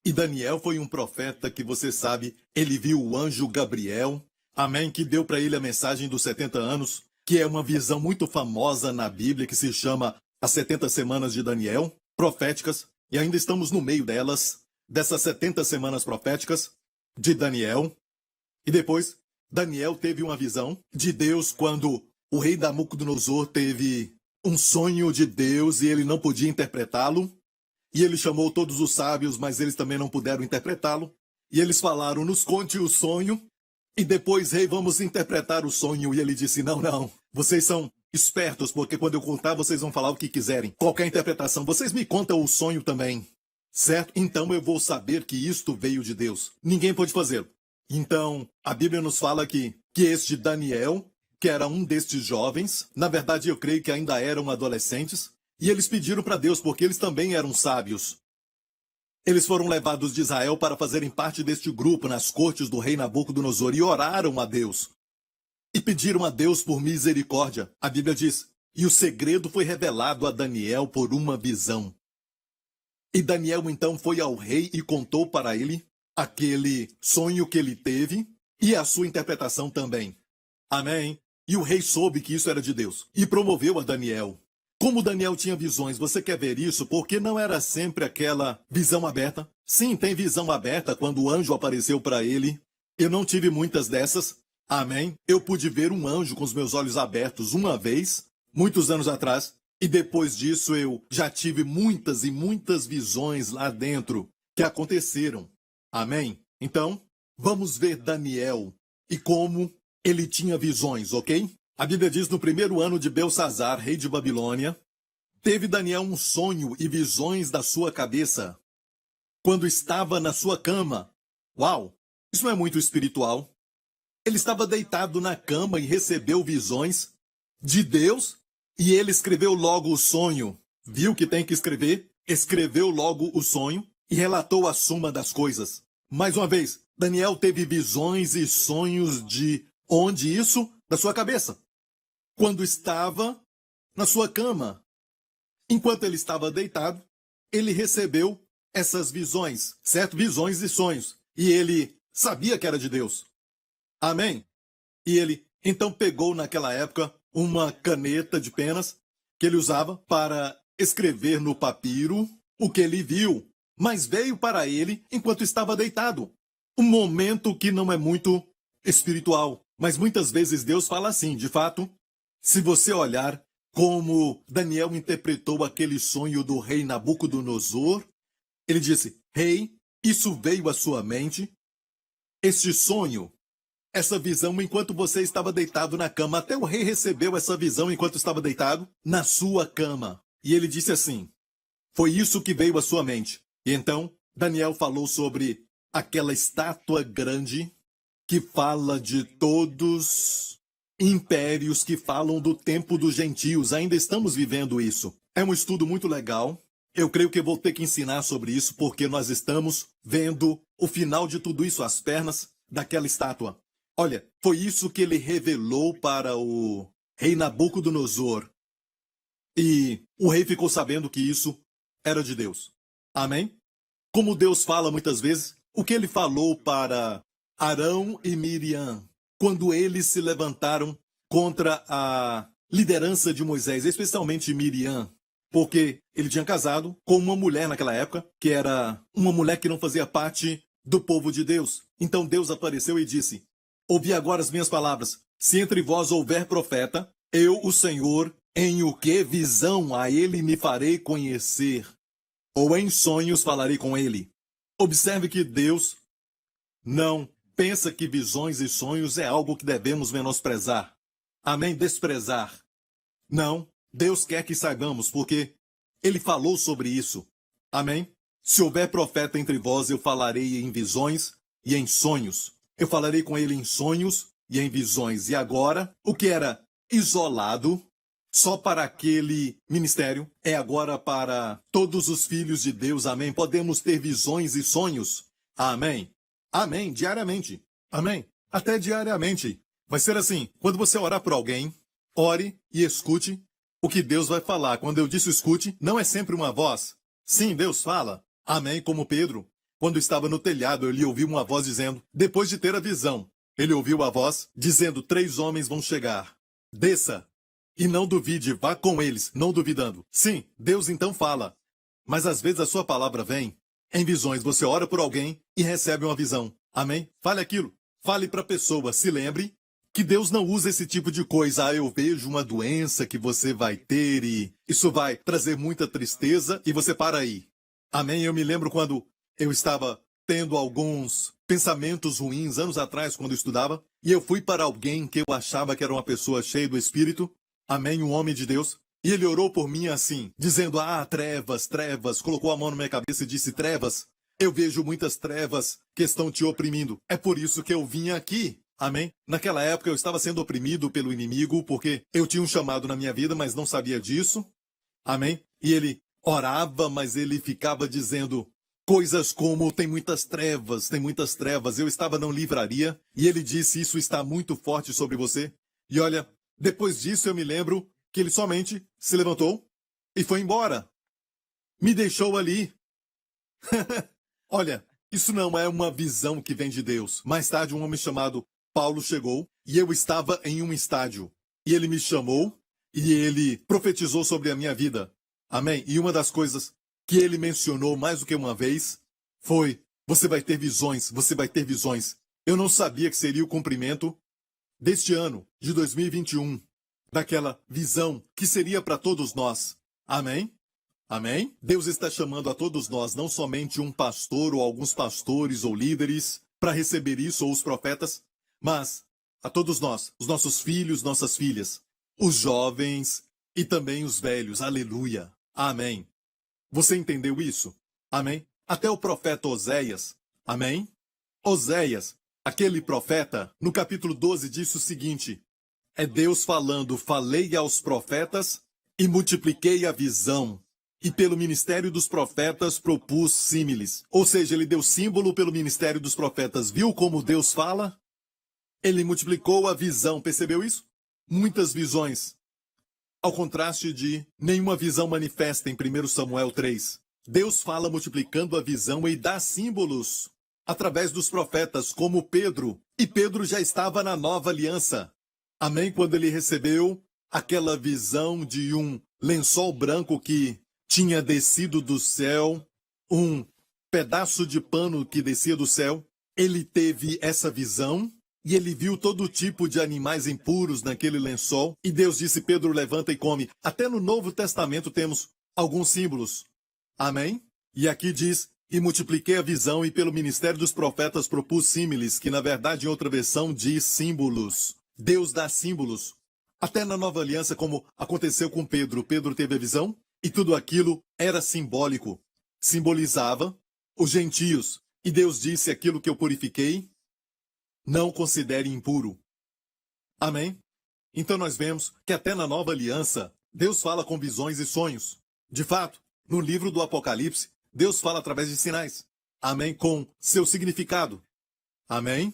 E Daniel foi um profeta que você sabe, ele viu o anjo Gabriel, amém, que deu para ele a mensagem dos 70 anos, que é uma visão muito famosa na Bíblia, que se chama as 70 semanas de Daniel, proféticas, e ainda estamos no meio delas, dessas 70 semanas proféticas de Daniel. E depois, Daniel teve uma visão de Deus quando o rei Nabucodonosor teve um sonho de Deus e ele não podia interpretá-lo. E ele chamou todos os sábios, mas eles também não puderam interpretá-lo. E eles falaram, nos conte o sonho. E depois, rei, vamos interpretar o sonho. E ele disse, não, vocês são espertos, porque quando eu contar, vocês vão falar o que quiserem. Qualquer interpretação, vocês me contam o sonho também. Certo? Então eu vou saber que isto veio de Deus. Ninguém pode fazê-lo. Então, a Bíblia nos fala que este Daniel, que era um destes jovens, na verdade eu creio que ainda eram adolescentes, e eles pediram para Deus, porque eles também eram sábios. Eles foram levados de Israel para fazerem parte deste grupo nas cortes do rei Nabucodonosor e oraram a Deus. E pediram a Deus por misericórdia. A Bíblia diz, e o segredo foi revelado a Daniel por uma visão. E Daniel então foi ao rei e contou para ele aquele sonho que ele teve e a sua interpretação também. Amém? E o rei soube que isso era de Deus e promoveu a Daniel. Como Daniel tinha visões, você quer ver isso? Porque não era sempre aquela visão aberta. Sim, tem visão aberta quando o anjo apareceu para ele. Eu não tive muitas dessas. Amém? Eu pude ver um anjo com os meus olhos abertos uma vez, muitos anos atrás. E depois disso eu já tive muitas e muitas visões lá dentro que aconteceram. Amém? Então, vamos ver Daniel e como ele tinha visões, ok? A Bíblia diz no 1º ano de Belsazar, rei de Babilônia, teve Daniel um sonho e visões da sua cabeça quando estava na sua cama. Uau! Isso não é muito espiritual. Ele estava deitado na cama e recebeu visões de Deus e ele escreveu logo o sonho. Viu que tem que escrever? Escreveu logo o sonho e relatou a suma das coisas. Mais uma vez, Daniel teve visões e sonhos de onde isso? Da sua cabeça. Quando estava na sua cama. Enquanto ele estava deitado, ele recebeu essas visões, certo? Visões e sonhos. E ele sabia que era de Deus. Amém? E ele então pegou naquela época uma caneta de penas que ele usava para escrever no papiro o que ele viu, mas veio para ele enquanto estava deitado. Um momento que não é muito espiritual, mas muitas vezes Deus fala assim, de fato. Se você olhar como Daniel interpretou aquele sonho do rei Nabucodonosor, ele disse, rei, isso veio à sua mente, este sonho, essa visão enquanto você estava deitado na cama. Até o rei recebeu essa visão enquanto estava deitado na sua cama. E ele disse assim, foi isso que veio à sua mente. E então, Daniel falou sobre aquela estátua grande que fala de todos impérios que falam do tempo dos gentios. Ainda estamos vivendo isso. É um estudo muito legal. Eu creio que vou ter que ensinar sobre isso porque nós estamos vendo o final de tudo isso, as pernas daquela estátua. Olha, foi isso que ele revelou para o rei Nabucodonosor. E o rei ficou sabendo que isso era de Deus. Amém? Como Deus fala muitas vezes, o que ele falou para Arão e Miriam, quando eles se levantaram contra a liderança de Moisés, especialmente Miriam, porque ele tinha casado com uma mulher naquela época, que era uma mulher que não fazia parte do povo de Deus. Então Deus apareceu e disse: ouvi agora as minhas palavras. Se entre vós houver profeta, eu, o Senhor, em o que visão a ele me farei conhecer, ou em sonhos falarei com ele. Observe que Deus não pensa que visões e sonhos é algo que devemos menosprezar. Amém? Desprezar. Não. Deus quer que saibamos, porque ele falou sobre isso. Amém? Se houver profeta entre vós, eu falarei em visões e em sonhos. Eu falarei com ele em sonhos e em visões. E agora, o que era isolado só para aquele ministério é agora para todos os filhos de Deus. Amém? Podemos ter visões e sonhos. Amém? Amém. Diariamente. Amém? Até diariamente. Vai ser assim, quando você orar por alguém, ore e escute o que Deus vai falar. Quando eu disse escute, não é sempre uma voz. Sim, Deus fala. Amém, como Pedro. Quando estava no telhado, ele ouviu uma voz dizendo, depois de ter a visão, ele ouviu a voz dizendo, 3 homens vão chegar. Desça e não duvide, vá com eles, não duvidando. Sim, Deus então fala. Mas às vezes a sua palavra vem em visões. Você ora por alguém e recebe uma visão. Amém? Fale aquilo. Fale para a pessoa. Se lembre que Deus não usa esse tipo de coisa. Ah, eu vejo uma doença que você vai ter e isso vai trazer muita tristeza e você para aí. Amém? Eu me lembro quando eu estava tendo alguns pensamentos ruins anos atrás, quando eu estudava, e eu fui para alguém que eu achava que era uma pessoa cheia do Espírito. Amém? Um homem de Deus. E ele orou por mim assim, dizendo, trevas, trevas. Colocou a mão na minha cabeça e disse, trevas. Eu vejo muitas trevas que estão te oprimindo. É por isso que eu vim aqui. Amém? Naquela época eu estava sendo oprimido pelo inimigo porque eu tinha um chamado na minha vida, mas não sabia disso. Amém? E ele orava, mas ele ficava dizendo coisas como, tem muitas trevas, tem muitas trevas. Eu estava na livraria e ele disse, isso está muito forte sobre você. E olha, depois disso eu me lembro que ele somente se levantou e foi embora. Me deixou ali. Olha, isso não é uma visão que vem de Deus. Mais tarde um homem chamado Paulo chegou e eu estava em um estádio. E ele me chamou e ele profetizou sobre a minha vida. Amém? E uma das coisas que ele mencionou mais do que uma vez foi, você vai ter visões, você vai ter visões. Eu não sabia que seria o cumprimento deste ano, de 2021, daquela visão que seria para todos nós. Amém? Amém? Deus está chamando a todos nós, não somente um pastor ou alguns pastores ou líderes para receber isso, ou os profetas, mas a todos nós, os nossos filhos, nossas filhas, os jovens e também os velhos. Aleluia. Amém. Você entendeu isso? Amém? Até o profeta Oséias. Amém? Oséias, aquele profeta, no capítulo 12 disse o seguinte, é Deus falando, falei aos profetas e multipliquei a visão. E pelo ministério dos profetas propus símiles. Ou seja, ele deu símbolo pelo ministério dos profetas. Viu como Deus fala? Ele multiplicou a visão. Percebeu isso? Muitas visões. Ao contraste de nenhuma visão manifesta em 1 Samuel 3. Deus fala multiplicando a visão e dá símbolos através dos profetas, como Pedro. E Pedro já estava na nova aliança. Amém? Quando ele recebeu aquela visão de um lençol branco que tinha descido do céu, um pedaço de pano que descia do céu, ele teve essa visão e ele viu todo tipo de animais impuros naquele lençol. E Deus disse, Pedro, levanta e come. Até no Novo Testamento temos alguns símbolos. Amém? E aqui diz, e multipliquei a visão e pelo ministério dos profetas propus símiles, que na verdade em outra versão diz símbolos. Deus dá símbolos. Até na Nova Aliança, como aconteceu com Pedro. Pedro teve a visão e tudo aquilo era simbólico. Simbolizava os gentios. E Deus disse, aquilo que eu purifiquei, não considere impuro. Amém? Então nós vemos que até na Nova Aliança, Deus fala com visões e sonhos. De fato, No livro do Apocalipse, Deus fala através de sinais. Amém? Com seu significado. Amém?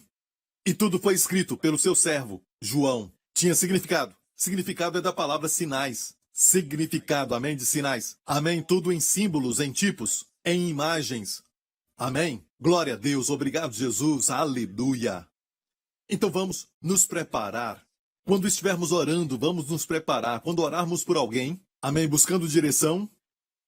E tudo foi escrito pelo seu servo, João. Tinha significado. Significado é da palavra sinais. Significado, amém, de sinais. Amém? Tudo em símbolos, em tipos, em imagens. Amém? Glória a Deus, obrigado Jesus, aleluia. Então vamos nos preparar. Quando estivermos orando, vamos nos preparar. Quando orarmos por alguém, amém, buscando direção,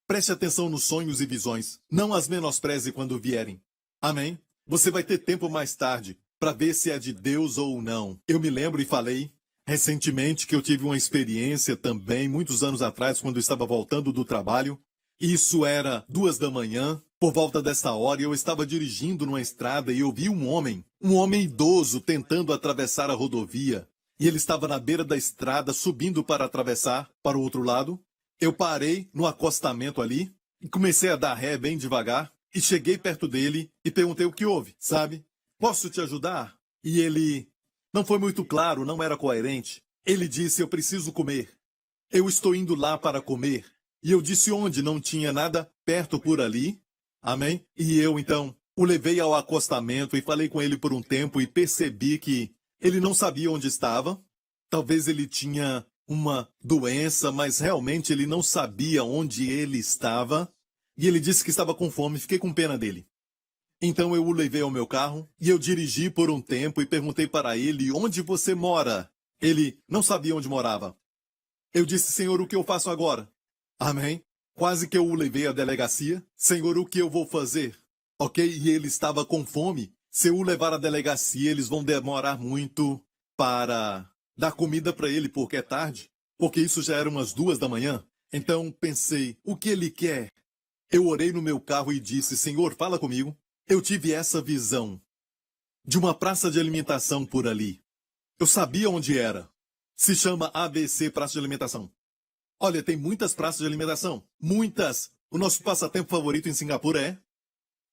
preste atenção nos sonhos e visões. Não as menospreze quando vierem. Amém? Você vai ter tempo mais tarde para ver se é de Deus ou não. Eu me lembro e falei recentemente que eu tive uma experiência também, muitos anos atrás, quando eu estava voltando do trabalho. Isso era 2 da manhã. Por volta dessa hora, eu estava dirigindo numa estrada e eu vi um homem idoso tentando atravessar a rodovia. E ele estava na beira da estrada, subindo para atravessar para o outro lado. Eu parei no acostamento ali e comecei a dar ré bem devagar. E cheguei perto dele e perguntei o que houve, sabe? Posso te ajudar? E ele não foi muito claro, não era coerente. Ele disse, eu preciso comer. Eu estou indo lá para comer. E eu disse onde? Não tinha nada perto por ali. Amém? E eu, então, o levei ao acostamento e falei com ele por um tempo e percebi que ele não sabia onde estava. Talvez ele tinha uma doença, mas realmente ele não sabia onde ele estava. E ele disse que estava com fome, fiquei com pena dele. Então eu o levei ao meu carro e eu dirigi por um tempo e perguntei para ele, onde você mora? Ele não sabia onde morava. Eu disse, Senhor, o que eu faço agora? Amém? Quase que eu o levei à delegacia. Senhor, o que eu vou fazer? Ok? E ele estava com fome. Se eu o levar à delegacia, eles vão demorar muito para dar comida para ele, porque é tarde. Porque isso já era umas 2 da manhã. Então pensei, o que ele quer? Eu orei no meu carro e disse, Senhor, fala comigo. Eu tive essa visão de uma praça de alimentação por ali. Eu sabia onde era. Se chama ABC Praça de Alimentação. Olha, tem muitas praças de alimentação. Muitas. O nosso passatempo favorito em Singapura é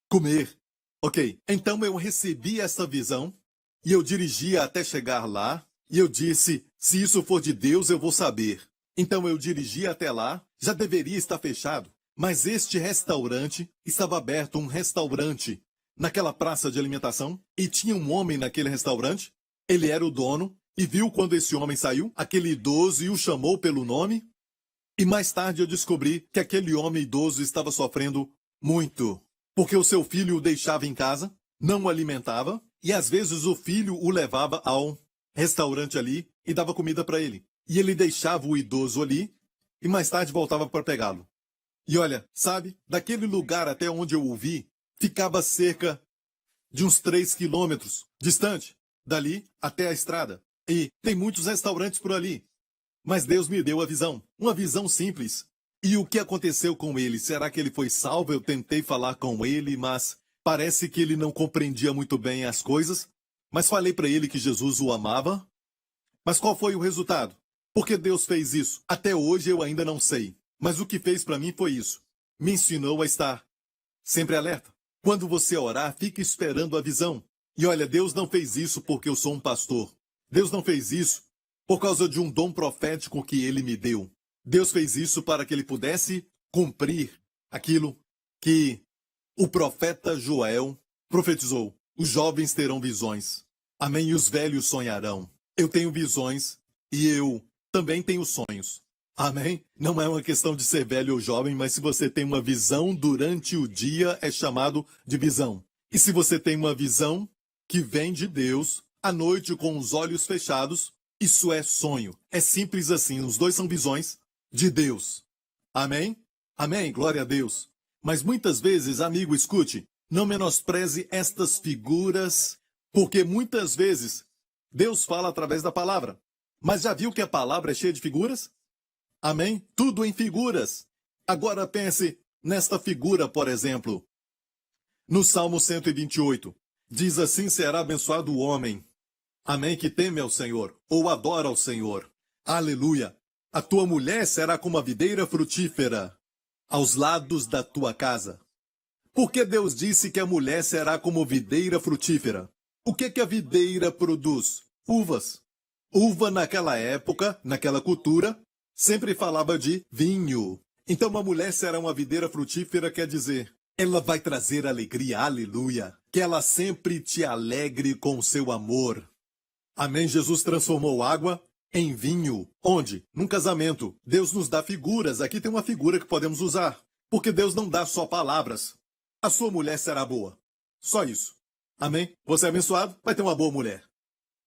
comer. Ok, então eu recebi essa visão e eu dirigia até chegar lá e eu disse, se isso for de Deus, eu vou saber. Então eu dirigi até lá, já deveria estar fechado, mas este restaurante estava aberto, um restaurante, naquela praça de alimentação, e tinha um homem naquele restaurante, ele era o dono, e viu quando esse homem saiu, aquele idoso, e o chamou pelo nome. E mais tarde eu descobri que aquele homem idoso estava sofrendo muito, porque o seu filho o deixava em casa, não o alimentava, e às vezes o filho o levava ao restaurante ali e dava comida para ele. E ele deixava o idoso ali e mais tarde voltava para pegá-lo. E olha, sabe, daquele lugar até onde eu o vi, ficava cerca de uns 3 quilômetros distante, dali até a estrada. E tem muitos restaurantes por ali. Mas Deus me deu a visão, uma visão simples. E o que aconteceu com ele? Será que ele foi salvo? Eu tentei falar com ele, mas parece que ele não compreendia muito bem as coisas. Mas falei para ele que Jesus o amava. Mas qual foi o resultado? Por que Deus fez isso? Até hoje eu ainda não sei. Mas o que fez para mim foi isso. Me ensinou a estar sempre alerta. Quando você orar, fique esperando a visão. E olha, Deus não fez isso porque eu sou um pastor. Deus não fez isso por causa de um dom profético que ele me deu. Deus fez isso para que ele pudesse cumprir aquilo que o profeta Joel profetizou. Os jovens terão visões. Amém? E os velhos sonharão. Eu tenho visões e eu também tenho sonhos. Amém? Não é uma questão de ser velho ou jovem, mas se você tem uma visão durante o dia, é chamado de visão. E se você tem uma visão que vem de Deus, à noite com os olhos fechados, isso é sonho. É simples assim. Os dois são visões de Deus. Amém? Amém. Glória a Deus. Mas muitas vezes, amigo, escute, não menospreze estas figuras, porque muitas vezes Deus fala através da palavra. Mas já viu que a palavra é cheia de figuras? Amém? Tudo em figuras. Agora pense nesta figura, por exemplo. No Salmo 128, diz assim, será abençoado o homem. Amém, que teme ao Senhor, ou adora ao Senhor. Aleluia. A tua mulher será como a videira frutífera aos lados da tua casa. Porque Deus disse que a mulher será como videira frutífera. O que a videira produz? Uvas. Uva naquela época, naquela cultura, sempre falava de vinho. Então uma mulher será uma videira frutífera quer dizer, ela vai trazer alegria, aleluia. Que ela sempre te alegre com seu amor. Amém? Jesus transformou água em vinho. Onde? Num casamento. Deus nos dá figuras. Aqui tem uma figura que podemos usar. Porque Deus não dá só palavras. A sua mulher será boa. Só isso. Amém? Você é abençoado? Vai ter uma boa mulher.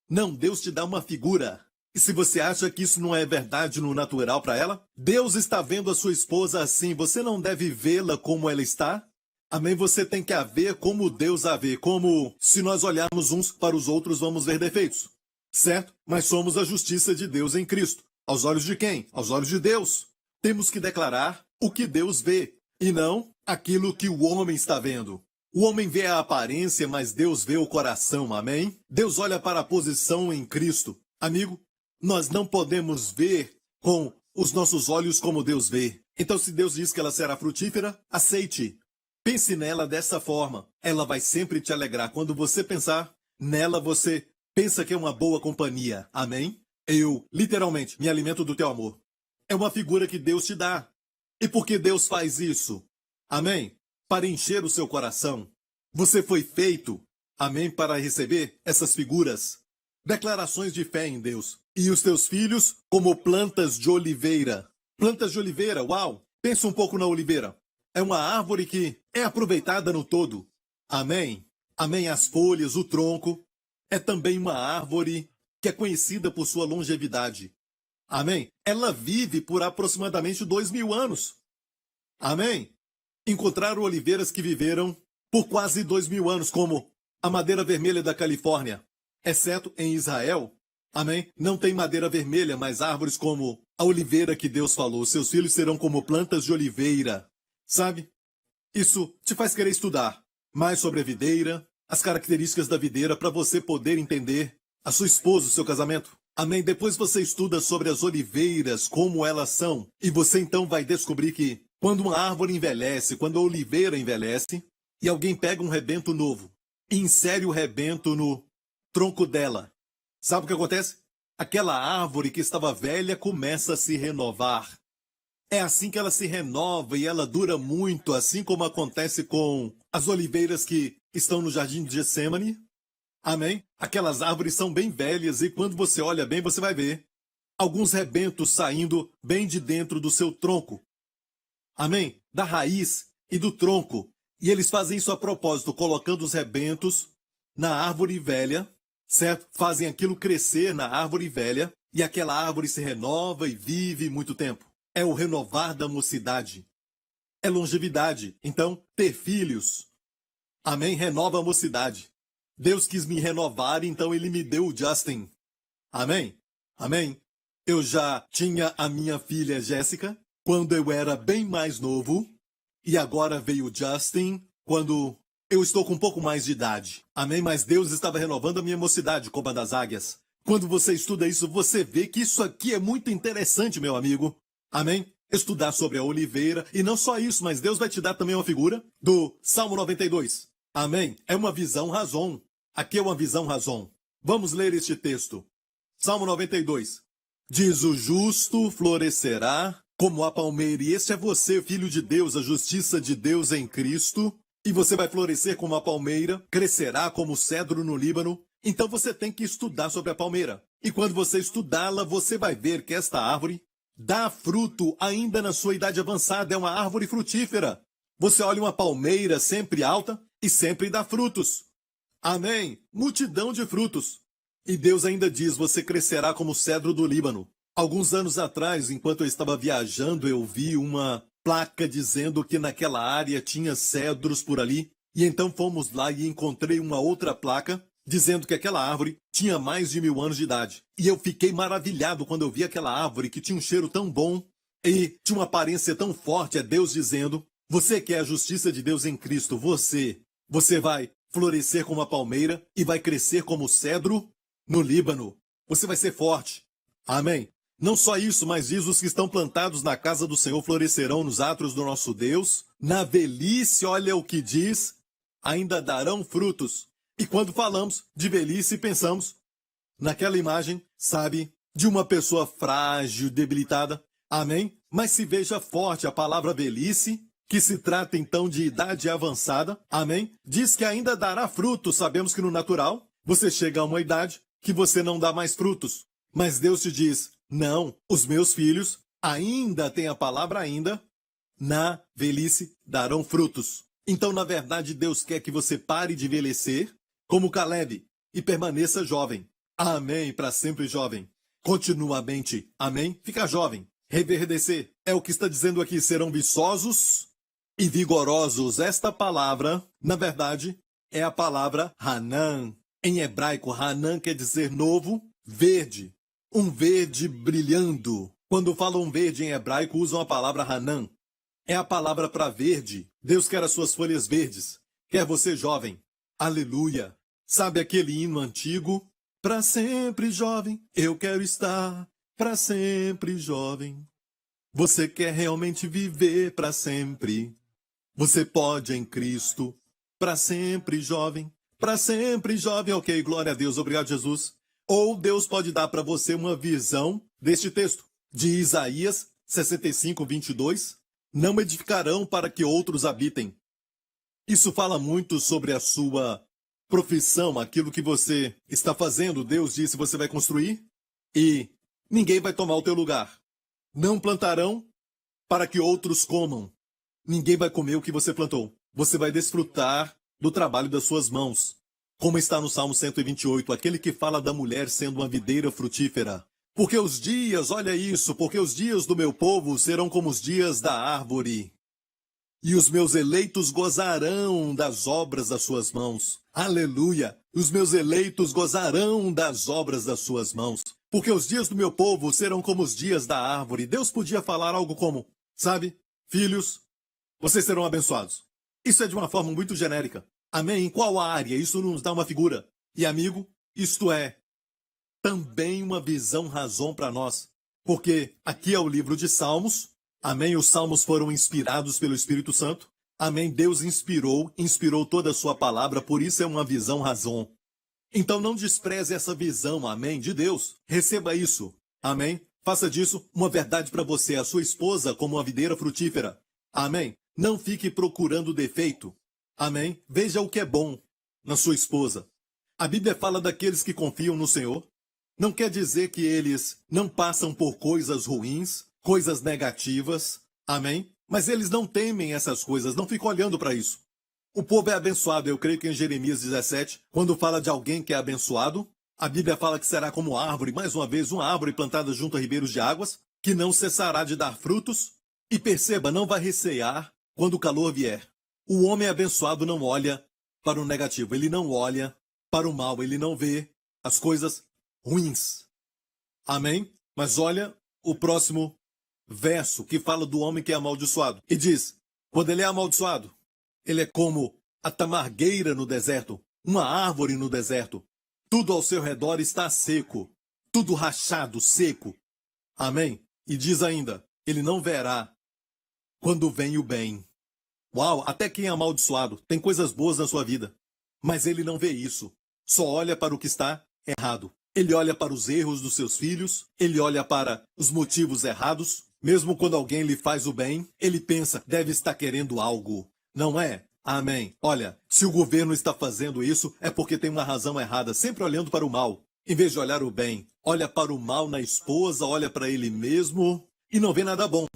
Não, Deus te dá uma figura. E se você acha que isso não é verdade no natural para ela, Deus está vendo a sua esposa assim. Você não deve vê-la como ela está? Amém? Você tem que a ver como Deus a vê. Como se nós olharmos uns para os outros, vamos ver defeitos. Certo? Mas somos a justiça de Deus em Cristo. Aos olhos de quem? Aos olhos de Deus. Temos que declarar o que Deus vê, e não aquilo que o homem está vendo. O homem vê a aparência, mas Deus vê o coração, amém? Deus olha para a posição em Cristo. Amigo, nós não podemos ver com os nossos olhos como Deus vê. Então, se Deus diz que ela será frutífera, aceite. Pense nela dessa forma. Ela vai sempre te alegrar. Quando você pensar nela, você pensa que é uma boa companhia. Amém? Eu, literalmente, me alimento do teu amor. É uma figura que Deus te dá. E por que Deus faz isso? Amém? Para encher o seu coração. Você foi feito, amém, para receber essas figuras. Declarações de fé em Deus. E os teus filhos como plantas de oliveira. Plantas de oliveira, uau! Pensa um pouco na oliveira. É uma árvore que é aproveitada no todo. Amém? Amém, as folhas, o tronco. É também uma árvore que é conhecida por sua longevidade. Amém? Ela vive por aproximadamente 2000 anos. Amém? Encontraram oliveiras que viveram por quase 2000 anos, como a madeira vermelha da Califórnia, exceto em Israel. Amém? Não tem madeira vermelha, mas árvores como a oliveira que Deus falou. Seus filhos serão como plantas de oliveira. Sabe? Isso te faz querer estudar mais sobre a videira, as características da videira, para você poder entender a sua esposa, o seu casamento. Amém? Depois você estuda sobre as oliveiras, como elas são, e você então vai descobrir que quando uma árvore envelhece, quando a oliveira envelhece, e alguém pega um rebento novo e insere o rebento no tronco dela, sabe o que acontece? Aquela árvore que estava velha começa a se renovar. É assim que ela se renova e ela dura muito, assim como acontece com as oliveiras que estão no jardim de Getsêmani. Amém? Aquelas árvores são bem velhas e quando você olha bem, você vai ver alguns rebentos saindo bem de dentro do seu tronco. Amém? Da raiz e do tronco. E eles fazem isso a propósito, colocando os rebentos na árvore velha, certo? Fazem aquilo crescer na árvore velha e aquela árvore se renova e vive muito tempo. É o renovar da mocidade. É longevidade. Então, ter filhos. Amém? Renova a mocidade. Deus quis me renovar, então ele me deu o Justin. Amém? Amém? Eu já tinha a minha filha Jéssica quando eu era bem mais novo, e agora veio o Justin quando eu estou com um pouco mais de idade. Amém? Mas Deus estava renovando a minha mocidade, como a das águias. Quando você estuda isso, você vê que isso aqui é muito interessante, meu amigo. Amém? Estudar sobre a oliveira, e não só isso, mas Deus vai te dar também uma figura do Salmo 92. Amém? É uma visão razão. Aqui é uma visão razão. Vamos ler este texto. Salmo 92. Diz: o justo florescerá como a palmeira, e este é você, filho de Deus, a justiça de Deus em Cristo, e você vai florescer como a palmeira, crescerá como o cedro no Líbano. Então você tem que estudar sobre a palmeira. E quando você estudá-la, você vai ver que esta árvore dá fruto ainda na sua idade avançada, é uma árvore frutífera. Você olha uma palmeira sempre alta e sempre dá frutos. Amém? Multidão de frutos. E Deus ainda diz, você crescerá como o cedro do Líbano. Alguns anos atrás, enquanto eu estava viajando, eu vi uma placa dizendo que naquela área tinha cedros por ali. E então fomos lá e encontrei uma outra placa dizendo que aquela árvore tinha mais de 1000 anos de idade. E eu fiquei maravilhado quando eu vi aquela árvore que tinha um cheiro tão bom e tinha uma aparência tão forte. É Deus dizendo, você quer a justiça de Deus em Cristo, você vai florescer como a palmeira e vai crescer como o cedro no Líbano. Você vai ser forte. Amém? Não só isso, mas diz, os que estão plantados na casa do Senhor florescerão nos átrios do nosso Deus. Na velhice, olha o que diz, ainda darão frutos. E quando falamos de velhice, pensamos naquela imagem, sabe, de uma pessoa frágil, debilitada. Amém? Mas se veja forte a palavra velhice, que se trata então de idade avançada, amém? Diz que ainda dará frutos. Sabemos que no natural, você chega a uma idade que você não dá mais frutos. Mas Deus te diz, não, os meus filhos ainda têm a palavra ainda, na velhice darão frutos. Então, na verdade, Deus quer que você pare de envelhecer, como Caleb, e permaneça jovem. Amém, para sempre jovem. Continuamente, amém, fica jovem. Reverdecer é o que está dizendo aqui, serão viçosos e vigorosos. Esta palavra, na verdade, é a palavra Hanan. Em hebraico, Hanan quer dizer novo, verde. Um verde brilhando. Quando falam verde em hebraico, usam a palavra Hanan. É a palavra para verde. Deus quer as suas folhas verdes. Quer você jovem. Aleluia. Sabe aquele hino antigo? Para sempre jovem, eu quero estar. Para sempre jovem. Você quer realmente viver para sempre. Você pode em Cristo. Para sempre jovem. Para sempre jovem. Ok, glória a Deus. Obrigado, Jesus. Ou Deus pode dar para você uma visão deste texto. De Isaías 65, 22. Não edificarão para que outros habitem. Isso fala muito sobre a sua profissão, aquilo que você está fazendo. Deus disse, você vai construir e ninguém vai tomar o teu lugar. Não plantarão para que outros comam. Ninguém vai comer o que você plantou. Você vai desfrutar do trabalho das suas mãos. Como está no Salmo 128, aquele que fala da mulher sendo uma videira frutífera. Porque os dias, olha isso, porque os dias do meu povo serão como os dias da árvore. E os meus eleitos gozarão das obras das suas mãos. Aleluia! Os meus eleitos gozarão das obras das suas mãos. Porque os dias do meu povo serão como os dias da árvore. Deus podia falar algo como, sabe, filhos, vocês serão abençoados. Isso é de uma forma muito genérica. Amém? Em qual área? Isso nos dá uma figura. E amigo, isto é também uma visão razão para nós. Porque aqui é o livro de Salmos. Amém? Os Salmos foram inspirados pelo Espírito Santo. Amém? Deus inspirou toda a sua palavra, por isso é uma visão razão. Então não despreze essa visão, amém, de Deus. Receba isso, amém? Faça disso uma verdade para você, a sua esposa como uma videira frutífera. Amém? Não fique procurando defeito. Amém? Veja o que é bom na sua esposa. A Bíblia fala daqueles que confiam no Senhor. Não quer dizer que eles não passam por coisas ruins, coisas negativas. Amém? Mas eles não temem essas coisas, não ficam olhando para isso. O povo é abençoado, eu creio que em Jeremias 17, quando fala de alguém que é abençoado, a Bíblia fala que será como árvore, mais uma vez, uma árvore plantada junto a ribeiros de águas, que não cessará de dar frutos. E perceba, não vai recear quando o calor vier. O homem abençoado não olha para o negativo, ele não olha para o mal, ele não vê as coisas ruins. Amém? Mas olha o próximo verso que fala do homem que é amaldiçoado. E diz, quando ele é amaldiçoado, ele é como a tamargueira no deserto, uma árvore no deserto. Tudo ao seu redor está seco, tudo rachado, seco. Amém? E diz ainda, ele não verá quando vem o bem. Uau, até quem é amaldiçoado tem coisas boas na sua vida, mas ele não vê isso. Só olha para o que está errado. Ele olha para os erros dos seus filhos, ele olha para os motivos errados. Mesmo quando alguém lhe faz o bem, ele pensa, deve estar querendo algo. Não é? Amém. Olha, se o governo está fazendo isso, é porque tem uma razão errada, sempre olhando para o mal. Em vez de olhar o bem, olha para o mal na esposa, olha para ele mesmo e não vê nada bom.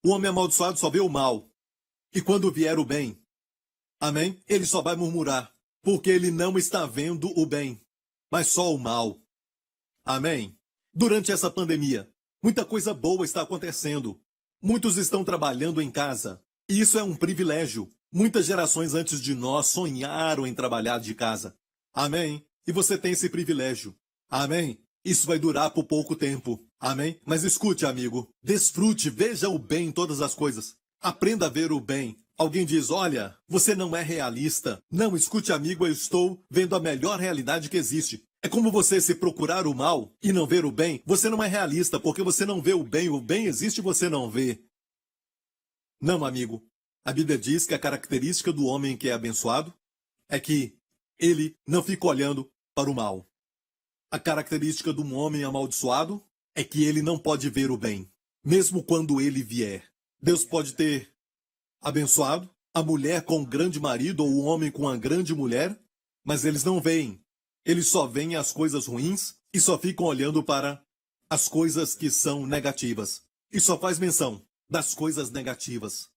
O homem amaldiçoado só vê o mal. E quando vier o bem, amém? Ele só vai murmurar, porque ele não está vendo o bem, mas só o mal. Amém? Durante essa pandemia, muita coisa boa está acontecendo. Muitos estão trabalhando em casa. E isso é um privilégio. Muitas gerações antes de nós sonharam em trabalhar de casa. Amém? E você tem esse privilégio. Amém? Isso vai durar por pouco tempo. Amém? Mas escute, amigo. Desfrute, veja o bem em todas as coisas. Aprenda a ver o bem. Alguém diz, olha, você não é realista. Não, escute, amigo, eu estou vendo a melhor realidade que existe. É como você se procurar o mal e não ver o bem. Você não é realista, porque você não vê o bem existe e você não vê. Não, amigo. A Bíblia diz que a característica do homem que é abençoado é que ele não fica olhando para o mal. A característica de um homem amaldiçoado é que ele não pode ver o bem. mesmo quando ele vier. Deus pode ter abençoado a mulher com um grande marido ou o homem com uma grande mulher, mas eles não veem. Eles só veem as coisas ruins e só ficam olhando para as coisas que são negativas. E só faz menção das coisas negativas,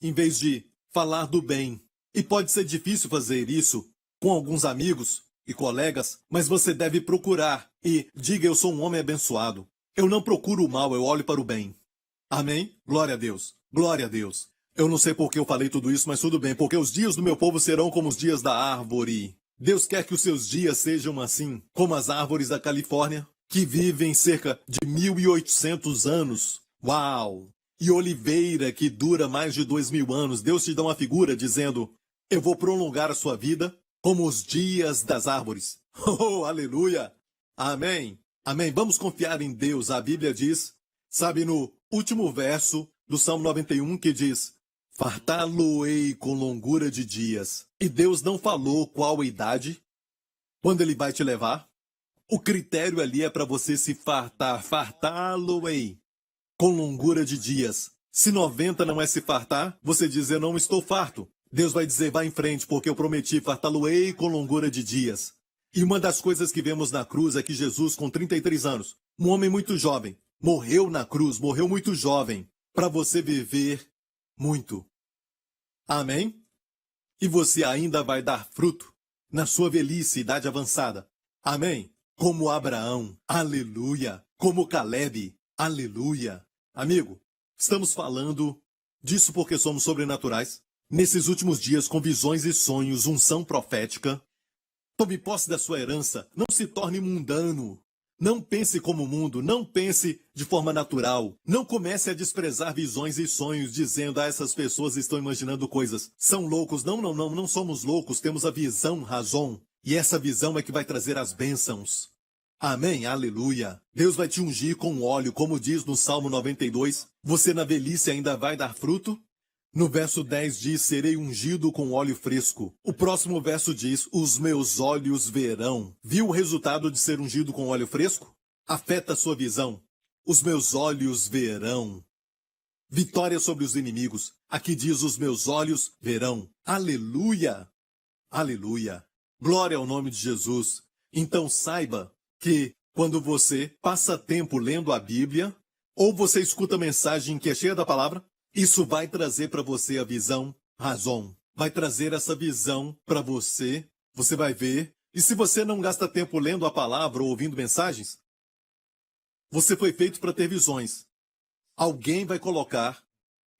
em vez de falar do bem. E pode ser difícil fazer isso com alguns amigos e colegas, mas você deve procurar e diga: eu sou um homem abençoado. Eu não procuro o mal, eu olho para o bem. Amém? Glória a Deus. Glória a Deus. Eu não sei por que eu falei tudo isso, mas tudo bem, porque os dias do meu povo serão como os dias da árvore. Deus quer que os seus dias sejam assim, como as árvores da Califórnia, que vivem cerca de 1.800 anos. Uau! E oliveira, que dura mais de 2.000 anos. Deus te dá uma figura dizendo: eu vou prolongar a sua vida como os dias das árvores. Oh, aleluia! Amém! Amém! Vamos confiar em Deus. A Bíblia diz, sabe, no último verso do Salmo 91, que diz: fartá-lo-ei com longura de dias. E Deus não falou qual idade, quando ele vai te levar. O critério ali é para você se fartar. Fartá-lo-ei com longura de dias. Se 90 não é se fartar, você diz: eu não estou farto. Deus vai dizer: vai em frente, porque eu prometi, fartá-lo-ei com longura de dias. E uma das coisas que vemos na cruz é que Jesus, com 33 anos, um homem muito jovem, morreu na cruz, morreu muito jovem, para você viver muito. Amém? E você ainda vai dar fruto na sua velhice, idade avançada. Amém? Como Abraão, aleluia. Como Caleb, aleluia. Amigo, estamos falando disso porque somos sobrenaturais. Nesses últimos dias, com visões e sonhos, unção profética. Tome posse da sua herança. Não se torne mundano. Não pense como o mundo. Não pense de forma natural. Não comece a desprezar visões e sonhos, dizendo: essas pessoas estão imaginando coisas. São loucos. Não somos loucos. Temos a visão, razão. E essa visão é que vai trazer as bênçãos. Amém, aleluia. Deus vai te ungir com óleo, como diz no Salmo 92. Você na velhice ainda vai dar fruto? No verso 10 diz: serei ungido com óleo fresco. O próximo verso diz: os meus olhos verão. Viu o resultado de ser ungido com óleo fresco? Afeta a sua visão. Os meus olhos verão. Vitória sobre os inimigos. Aqui diz: os meus olhos verão. Aleluia. Aleluia. Glória ao nome de Jesus. Então saiba que quando você passa tempo lendo a Bíblia, ou você escuta a mensagem que é cheia da palavra, isso vai trazer para você a visão, razão. Vai trazer essa visão para você. Você vai ver. E se você não gasta tempo lendo a palavra ou ouvindo mensagens, você foi feito para ter visões. Alguém vai colocar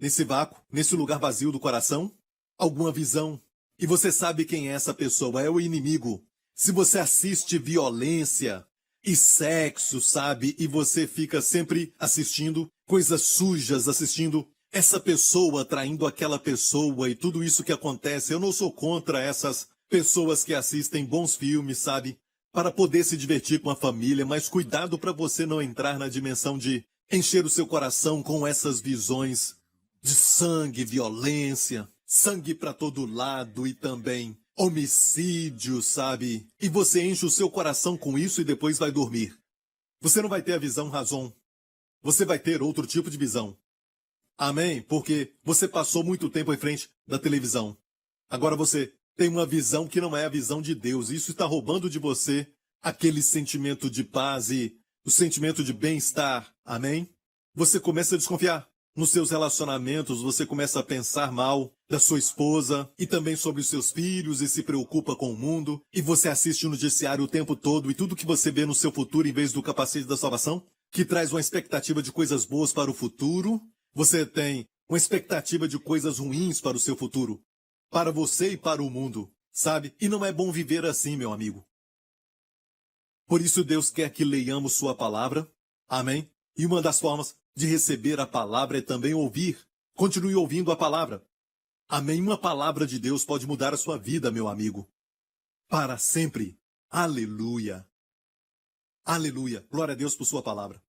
nesse vácuo, nesse lugar vazio do coração, alguma visão. E você sabe quem é essa pessoa, é o inimigo. Se você assiste violência e sexo, sabe, e você fica sempre assistindo coisas sujas, assistindo essa pessoa traindo aquela pessoa e tudo isso que acontece. Eu não sou contra essas pessoas que assistem bons filmes, sabe, para poder se divertir com a família, mas cuidado para você não entrar na dimensão de encher o seu coração com essas visões de sangue, violência, sangue para todo lado e também homicídio, sabe? E você enche o seu coração com isso e depois vai dormir. Você não vai ter a visão razão. Você vai ter outro tipo de visão. Amém? Porque você passou muito tempo em frente da televisão. Agora você tem uma visão que não é a visão de Deus. Isso está roubando de você aquele sentimento de paz e o sentimento de bem-estar. Amém? Você começa a desconfiar. Nos seus relacionamentos, você começa a pensar mal da sua esposa e também sobre os seus filhos e se preocupa com o mundo. E você assiste o noticiário o tempo todo e tudo que você vê no seu futuro em vez do capacete da salvação, que traz uma expectativa de coisas boas para o futuro. Você tem uma expectativa de coisas ruins para o seu futuro, para você e para o mundo, sabe? E não é bom viver assim, meu amigo. Por isso Deus quer que leiamos sua palavra. Amém? E uma das formas de receber a palavra é também ouvir. Continue ouvindo a palavra. Amém? Uma palavra de Deus pode mudar a sua vida, meu amigo. Para sempre. Aleluia. Aleluia. Glória a Deus por sua palavra.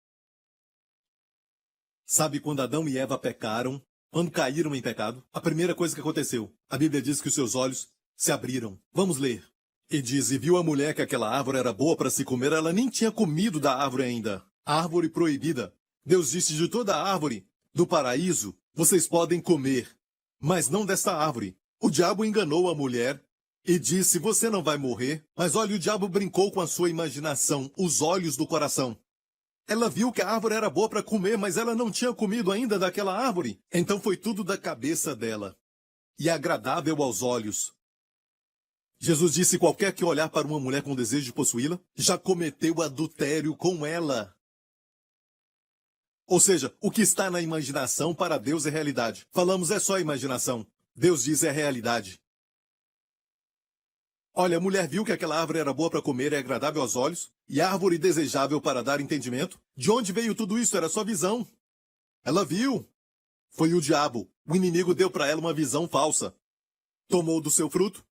Sabe quando Adão e Eva pecaram, quando caíram em pecado? A primeira coisa que aconteceu, a Bíblia diz que os seus olhos se abriram. Vamos ler. E diz: e viu a mulher que aquela árvore era boa para se comer, ela nem tinha comido da árvore ainda. A árvore proibida. Deus disse: de toda a árvore do paraíso vocês podem comer, mas não desta árvore. O diabo enganou a mulher e disse: você não vai morrer. Mas olha, o diabo brincou com a sua imaginação, os olhos do coração. Ela viu que a árvore era boa para comer, mas ela não tinha comido ainda daquela árvore. Então foi tudo da cabeça dela. E agradável aos olhos. Jesus disse: qualquer que olhar para uma mulher com desejo de possuí-la, já cometeu adultério com ela. Ou seja, o que está na imaginação para Deus é realidade. Falamos é só imaginação. Deus diz é realidade. Olha, a mulher viu que aquela árvore era boa para comer e agradável aos olhos, e árvore desejável para dar entendimento. De onde veio tudo isso? Era só visão. Ela viu. Foi o diabo. O inimigo deu para ela uma visão falsa. Tomou do seu fruto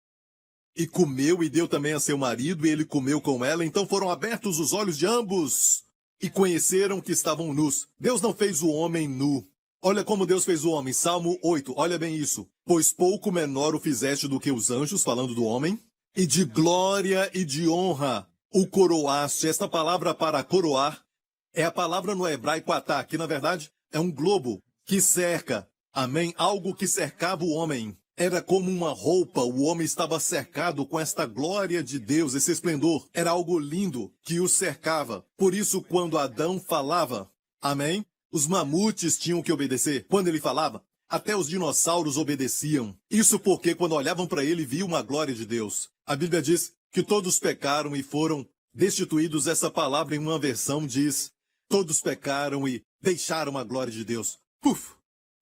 e comeu, e deu também a seu marido, e ele comeu com ela. Então foram abertos os olhos de ambos e conheceram que estavam nus. Deus não fez o homem nu. Olha como Deus fez o homem. Salmo 8, olha bem isso. Pois pouco menor o fizeste do que os anjos, falando do homem, e de glória e de honra o coroaste. Esta palavra para coroar é a palavra no hebraico atá, que na verdade é um globo que cerca. Amém? Algo que cercava o homem. Era como uma roupa, o homem estava cercado com esta glória de Deus, esse esplendor. Era algo lindo que o cercava. Por isso, quando Adão falava, amém? Os mamutes tinham que obedecer. Quando ele falava, até os dinossauros obedeciam. Isso porque quando olhavam para ele, viam a glória de Deus. A Bíblia diz que todos pecaram e foram destituídos. Essa palavra em uma versão diz, todos pecaram e deixaram a glória de Deus. Puf!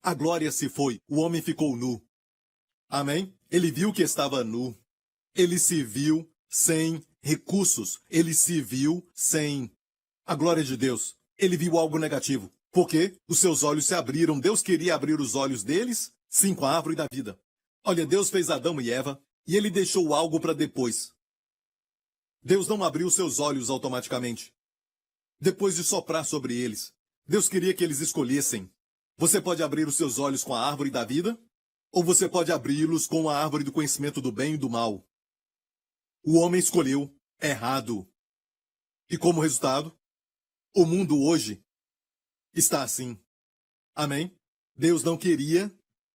A glória se foi, o homem ficou nu. Amém? Ele viu que estava nu. Ele se viu sem recursos. Ele se viu sem a glória de Deus. Ele viu algo negativo. Porque os seus olhos se abriram. Deus queria abrir os olhos deles, sim, com a árvore da vida. Olha, Deus fez Adão e Eva e ele deixou algo para depois. Deus não abriu seus olhos automaticamente. Depois de soprar sobre eles, Deus queria que eles escolhessem. Você pode abrir os seus olhos com a árvore da vida, ou você pode abri-los com a árvore do conhecimento do bem e do mal. O homem escolheu errado. E como resultado, o mundo hoje está assim. Amém? Deus não queria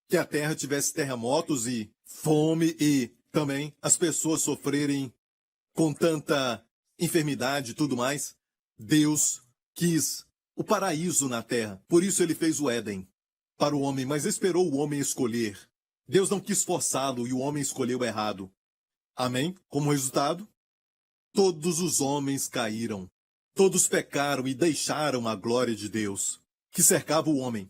que a terra tivesse terremotos e fome e também as pessoas sofrerem com tanta enfermidade e tudo mais. Deus quis o paraíso na terra. Por isso ele fez o Éden para o homem, mas esperou o homem escolher. Deus não quis forçá-lo e o homem escolheu errado. Amém? Como resultado, todos os homens caíram. Todos pecaram e deixaram a glória de Deus, que cercava o homem.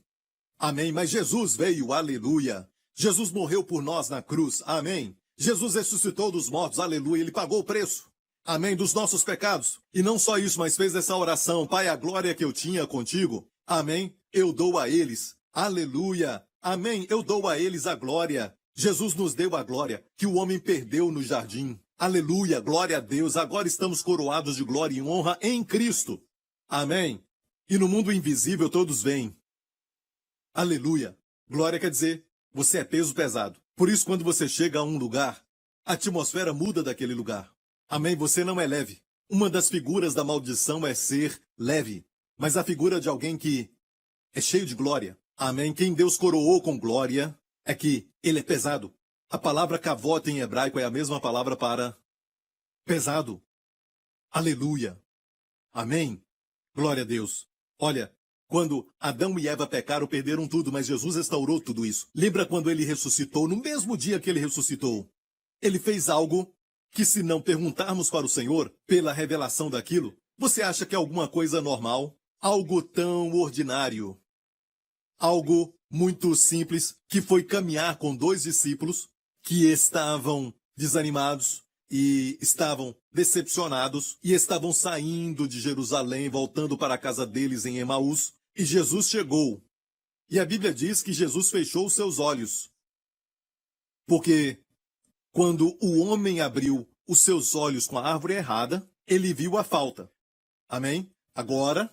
Amém? Mas Jesus veio, aleluia. Jesus morreu por nós na cruz, amém? Jesus ressuscitou dos mortos, aleluia. Ele pagou o preço, amém, dos nossos pecados. E não só isso, mas fez essa oração. Pai, a glória que eu tinha contigo, amém, eu dou a eles, aleluia. Amém, eu dou a eles a glória. Jesus nos deu a glória que o homem perdeu no jardim. Aleluia, glória a Deus. Agora estamos coroados de glória e honra em Cristo. Amém. E no mundo invisível todos veem. Aleluia. Glória quer dizer, você é peso pesado. Por isso, quando você chega a um lugar, a atmosfera muda daquele lugar. Amém, você não é leve. Uma das figuras da maldição é ser leve. Mas a figura de alguém que é cheio de glória. Amém. Quem Deus coroou com glória é que ele é pesado. A palavra kavod em hebraico é a mesma palavra para pesado. Aleluia. Amém. Glória a Deus. Olha, quando Adão e Eva pecaram, perderam tudo, mas Jesus restaurou tudo isso. Lembra quando ele ressuscitou? No mesmo dia que ele ressuscitou, ele fez algo que, se não perguntarmos para o Senhor, pela revelação daquilo, você acha que é alguma coisa normal? Algo tão ordinário. Algo muito simples, que foi caminhar com 2 discípulos que estavam desanimados e estavam decepcionados e estavam saindo de Jerusalém, voltando para a casa deles em Emaús, e Jesus chegou. E a Bíblia diz que Jesus fechou os seus olhos. Porque quando o homem abriu os seus olhos com a árvore errada, ele viu a falta. Amém? Agora,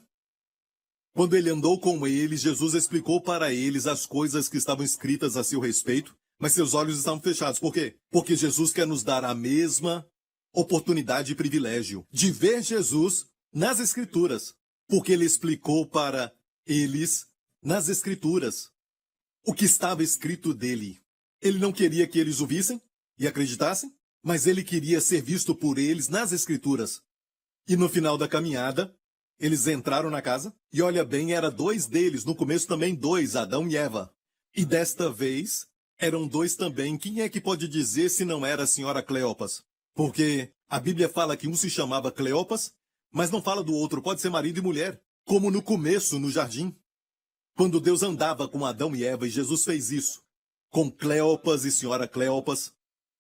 quando ele andou com eles, Jesus explicou para eles as coisas que estavam escritas a seu respeito, mas seus olhos estavam fechados. Por quê? Porque Jesus quer nos dar a mesma oportunidade e privilégio de ver Jesus nas Escrituras, porque ele explicou para eles nas Escrituras. O que estava escrito dele. Ele não queria que eles o vissem e acreditassem, mas ele queria ser visto por eles nas Escrituras. E no final da caminhada, eles entraram na casa, e olha bem, era 2 deles, no começo também 2, Adão e Eva. E desta vez, eram 2 também. Quem é que pode dizer se não era a senhora Cleopas? Porque a Bíblia fala que um se chamava Cleopas, mas não fala do outro, pode ser marido e mulher, como no começo, no jardim. Quando Deus andava com Adão e Eva, e Jesus fez isso, com Cleopas e senhora Cleopas,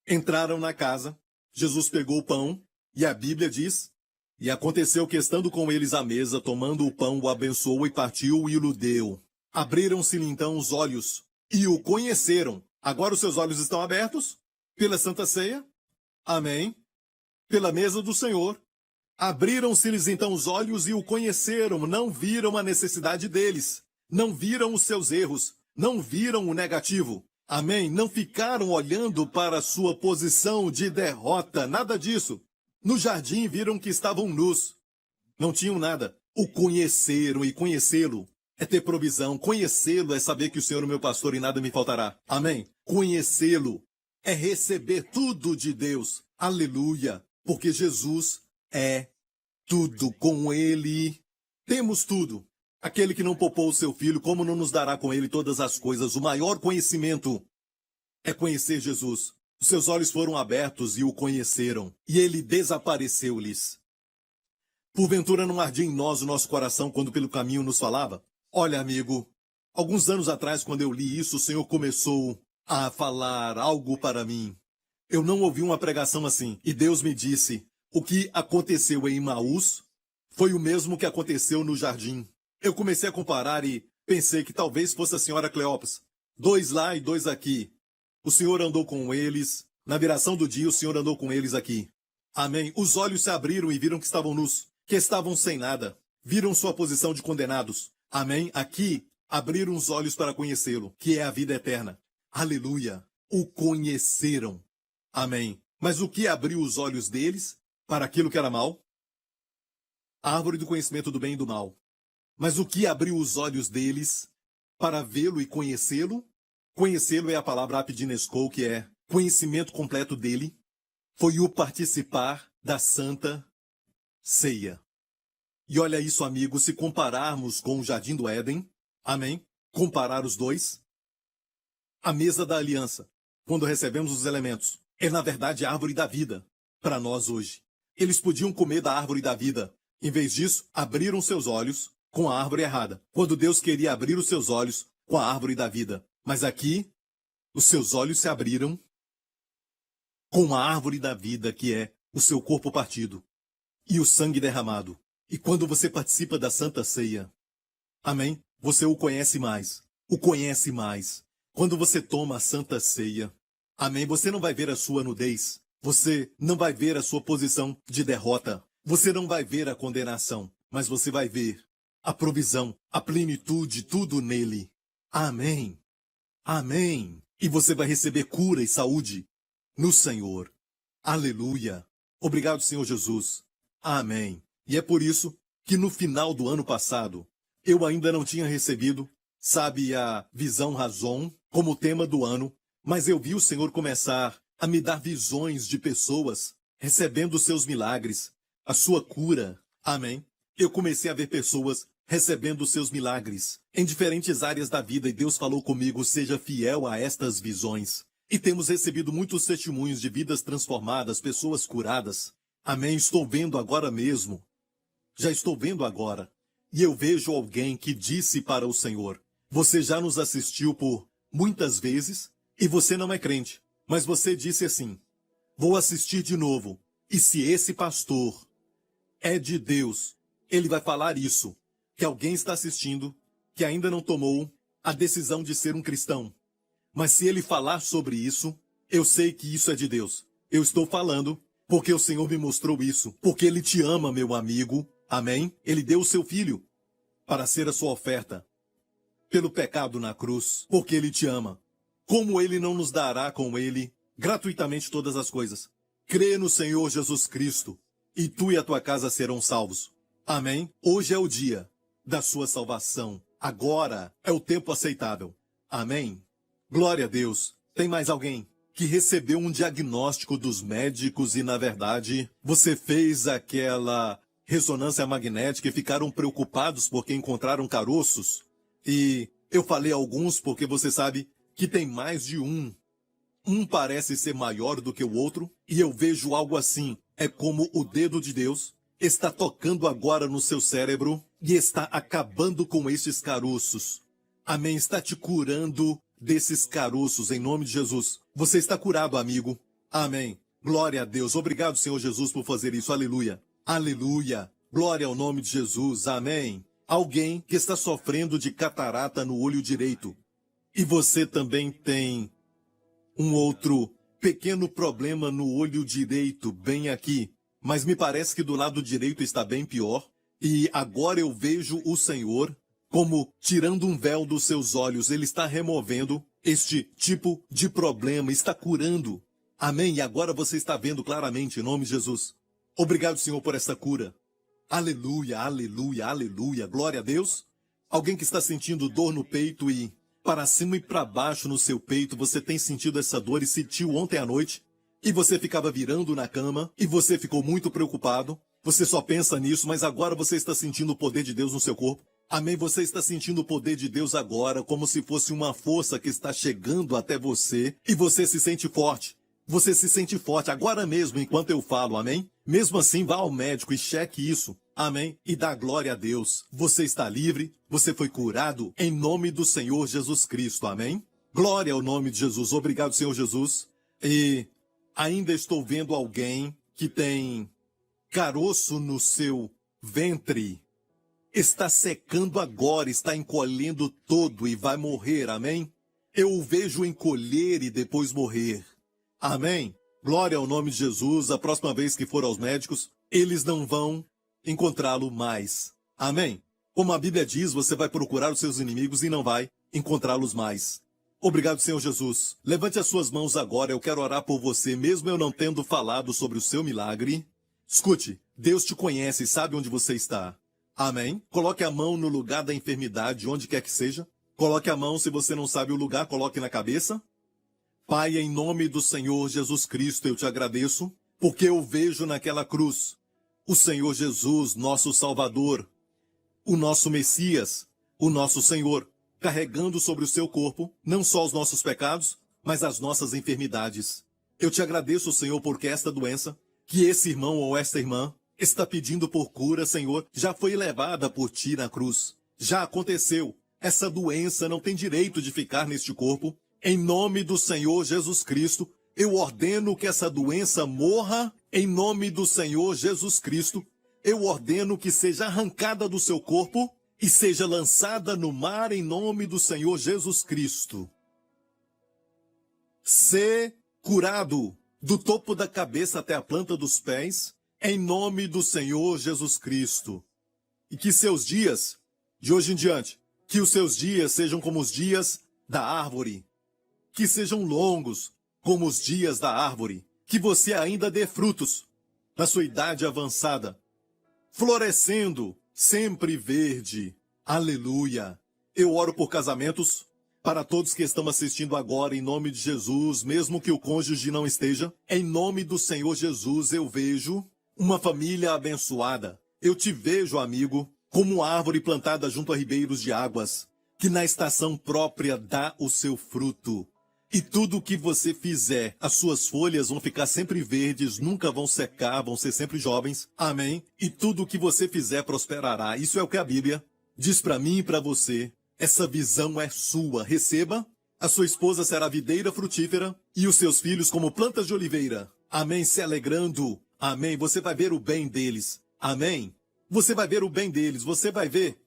entraram na casa, Jesus pegou o pão, e a Bíblia diz, e aconteceu que estando com eles à mesa, tomando o pão, o abençoou e partiu e o deu. Abriram-se-lhe então os olhos, e o conheceram. Agora os seus olhos estão abertos, pela Santa Ceia, amém, pela mesa do Senhor. Abriram-se-lhes então os olhos e o conheceram, não viram a necessidade deles. Não viram os seus erros, não viram o negativo. Amém? Não ficaram olhando para a sua posição de derrota, nada disso. No jardim viram que estavam nus. Não tinham nada. O conheceram, e conhecê-lo é ter provisão. Conhecê-lo é saber que o Senhor é o meu pastor e nada me faltará. Amém? Conhecê-lo é receber tudo de Deus. Aleluia! Porque Jesus é tudo. Com Ele temos tudo. Aquele que não poupou o seu filho, como não nos dará com ele todas as coisas? O maior conhecimento é conhecer Jesus. Os seus olhos foram abertos e o conheceram, e ele desapareceu-lhes. Porventura não ardia em nós o nosso coração quando pelo caminho nos falava? Olha, amigo, alguns anos atrás, quando eu li isso, o Senhor começou a falar algo para mim. Eu não ouvi uma pregação assim, e Deus me disse, o que aconteceu em Emaús foi o mesmo que aconteceu no jardim. Eu comecei a comparar e pensei que talvez fosse a senhora Cleopas. 2 lá e 2 aqui. O Senhor andou com eles. Na viração do dia, o Senhor andou com eles aqui. Amém. Os olhos se abriram e viram que estavam nus, que estavam sem nada. Viram sua posição de condenados. Amém. Aqui, abriram os olhos para conhecê-lo, que é a vida eterna. Aleluia. O conheceram. Amém. Mas o que abriu os olhos deles para aquilo que era mal? A árvore do conhecimento do bem e do mal. Mas o que abriu os olhos deles para vê-lo e conhecê-lo? Conhecê-lo é a palavra apidinesco, que é conhecimento completo dele. Foi o participar da Santa Ceia. E olha isso, amigo, se compararmos com o Jardim do Éden, amém? Comparar os dois. A mesa da aliança, quando recebemos os elementos, é na verdade a árvore da vida para nós hoje. Eles podiam comer da árvore da vida. Em vez disso, abriram seus olhos com a árvore errada, quando Deus queria abrir os seus olhos com a árvore da vida. Mas aqui, os seus olhos se abriram com a árvore da vida, que é o seu corpo partido e o sangue derramado. E quando você participa da Santa Ceia, amém? Você o conhece mais. O conhece mais. Quando você toma a Santa Ceia, amém? Você não vai ver a sua nudez. Você não vai ver a sua posição de derrota. Você não vai ver a condenação, mas você vai ver a provisão, a plenitude, tudo nele. Amém. Amém. E você vai receber cura e saúde no Senhor. Aleluia. Obrigado, Senhor Jesus. Amém. E é por isso que no final do ano passado, eu ainda não tinha recebido, sabe, a visão Razon como tema do ano, mas eu vi o Senhor começar a me dar visões de pessoas recebendo seus milagres, a sua cura. Amém. Eu comecei a ver pessoas recebendo seus milagres em diferentes áreas da vida, e Deus falou comigo, seja fiel a estas visões. E temos recebido muitos testemunhos de vidas transformadas, pessoas curadas. Amém, estou vendo agora mesmo. Já estou vendo agora. E eu vejo alguém que disse para o Senhor, você já nos assistiu por muitas vezes e você não é crente. Mas você disse assim, vou assistir de novo. E se esse pastor é de Deus, ele vai falar isso. Que alguém está assistindo, que ainda não tomou a decisão de ser um cristão. Mas se ele falar sobre isso, eu sei que isso é de Deus. Eu estou falando porque o Senhor me mostrou isso. Porque Ele te ama, meu amigo. Amém? Ele deu o seu filho para ser a sua oferta pelo pecado na cruz. Porque Ele te ama. Como Ele não nos dará com Ele gratuitamente todas as coisas? Crê no Senhor Jesus Cristo e tu e a tua casa serão salvos. Amém? Hoje é o dia da sua salvação. Agora é o tempo aceitável. Amém? Glória a Deus. Tem mais alguém que recebeu um diagnóstico dos médicos e, na verdade, você fez aquela ressonância magnética e ficaram preocupados porque encontraram caroços? E eu falei alguns porque você sabe que tem mais de um. Um parece ser maior do que o outro, e eu vejo algo assim. É como o dedo de Deus está tocando agora no seu cérebro e está acabando com estes caroços. Amém. Está te curando desses caroços em nome de Jesus. Você está curado, amigo. Amém. Glória a Deus. Obrigado, Senhor Jesus, por fazer isso. Aleluia. Aleluia. Glória ao nome de Jesus. Amém. Alguém que está sofrendo de catarata no olho direito. E você também tem um outro pequeno problema no olho direito, bem aqui. Mas me parece que do lado direito está bem pior. E agora eu vejo o Senhor como tirando um véu dos seus olhos. Ele está removendo este tipo de problema, está curando. Amém? E agora você está vendo claramente, em nome de Jesus. Obrigado, Senhor, por essa cura. Aleluia, aleluia, aleluia. Glória a Deus. Alguém que está sentindo dor no peito e para cima e para baixo no seu peito, você tem sentido essa dor e sentiu ontem à noite, e você ficava virando na cama, e você ficou muito preocupado, você só pensa nisso, mas agora você está sentindo o poder de Deus no seu corpo. Amém? Você está sentindo o poder de Deus agora, como se fosse uma força que está chegando até você, e você se sente forte. Você se sente forte agora mesmo, enquanto eu falo, amém? Mesmo assim, vá ao médico e cheque isso, amém? E dá glória a Deus. Você está livre, você foi curado, em nome do Senhor Jesus Cristo, amém? Glória ao nome de Jesus. Obrigado, Senhor Jesus. E ainda estou vendo alguém que tem caroço no seu ventre. Está secando agora, está encolhendo todo e vai morrer, amém? Eu o vejo encolher e depois morrer. Amém? Glória ao nome de Jesus. A próxima vez que for aos médicos, eles não vão encontrá-lo mais. Amém? Como a Bíblia diz, você vai procurar os seus inimigos e não vai encontrá-los mais. Obrigado, Senhor Jesus. Levante as suas mãos agora, eu quero orar por você, mesmo eu não tendo falado sobre o seu milagre. Escute, Deus te conhece e sabe onde você está. Amém? Coloque a mão no lugar da enfermidade, onde quer que seja. Coloque a mão, se você não sabe o lugar, coloque na cabeça. Pai, em nome do Senhor Jesus Cristo, eu te agradeço, porque eu vejo naquela cruz o Senhor Jesus, nosso Salvador, o nosso Messias, o nosso Senhor, carregando sobre o seu corpo não só os nossos pecados, mas as nossas enfermidades. Eu te agradeço, Senhor, porque esta doença, que esse irmão ou esta irmã está pedindo por cura, Senhor, já foi levada por ti na cruz. Já aconteceu. Essa doença não tem direito de ficar neste corpo. Em nome do Senhor Jesus Cristo, eu ordeno que essa doença morra. Em nome do Senhor Jesus Cristo, eu ordeno que seja arrancada do seu corpo e seja lançada no mar em nome do Senhor Jesus Cristo. Ser curado do topo da cabeça até a planta dos pés, em nome do Senhor Jesus Cristo. E que seus dias, de hoje em diante, que os seus dias sejam como os dias da árvore. Que sejam longos como os dias da árvore, que você ainda dê frutos na sua idade avançada, florescendo, sempre verde. Aleluia. Eu oro por casamentos, para todos que estão assistindo agora, em nome de Jesus, mesmo que o cônjuge não esteja, em nome do Senhor Jesus, eu vejo uma família abençoada. Eu te vejo, amigo, como uma árvore plantada junto a ribeiros de águas, que na estação própria dá o seu fruto. E tudo o que você fizer, as suas folhas vão ficar sempre verdes, nunca vão secar, vão ser sempre jovens. Amém? E tudo o que você fizer prosperará. Isso é o que a Bíblia diz para mim e para você. Essa visão é sua. Receba. A sua esposa será videira frutífera e os seus filhos como plantas de oliveira. Amém? Se alegrando. Amém? Você vai ver o bem deles. Amém? Você vai ver o bem deles. Você vai ver,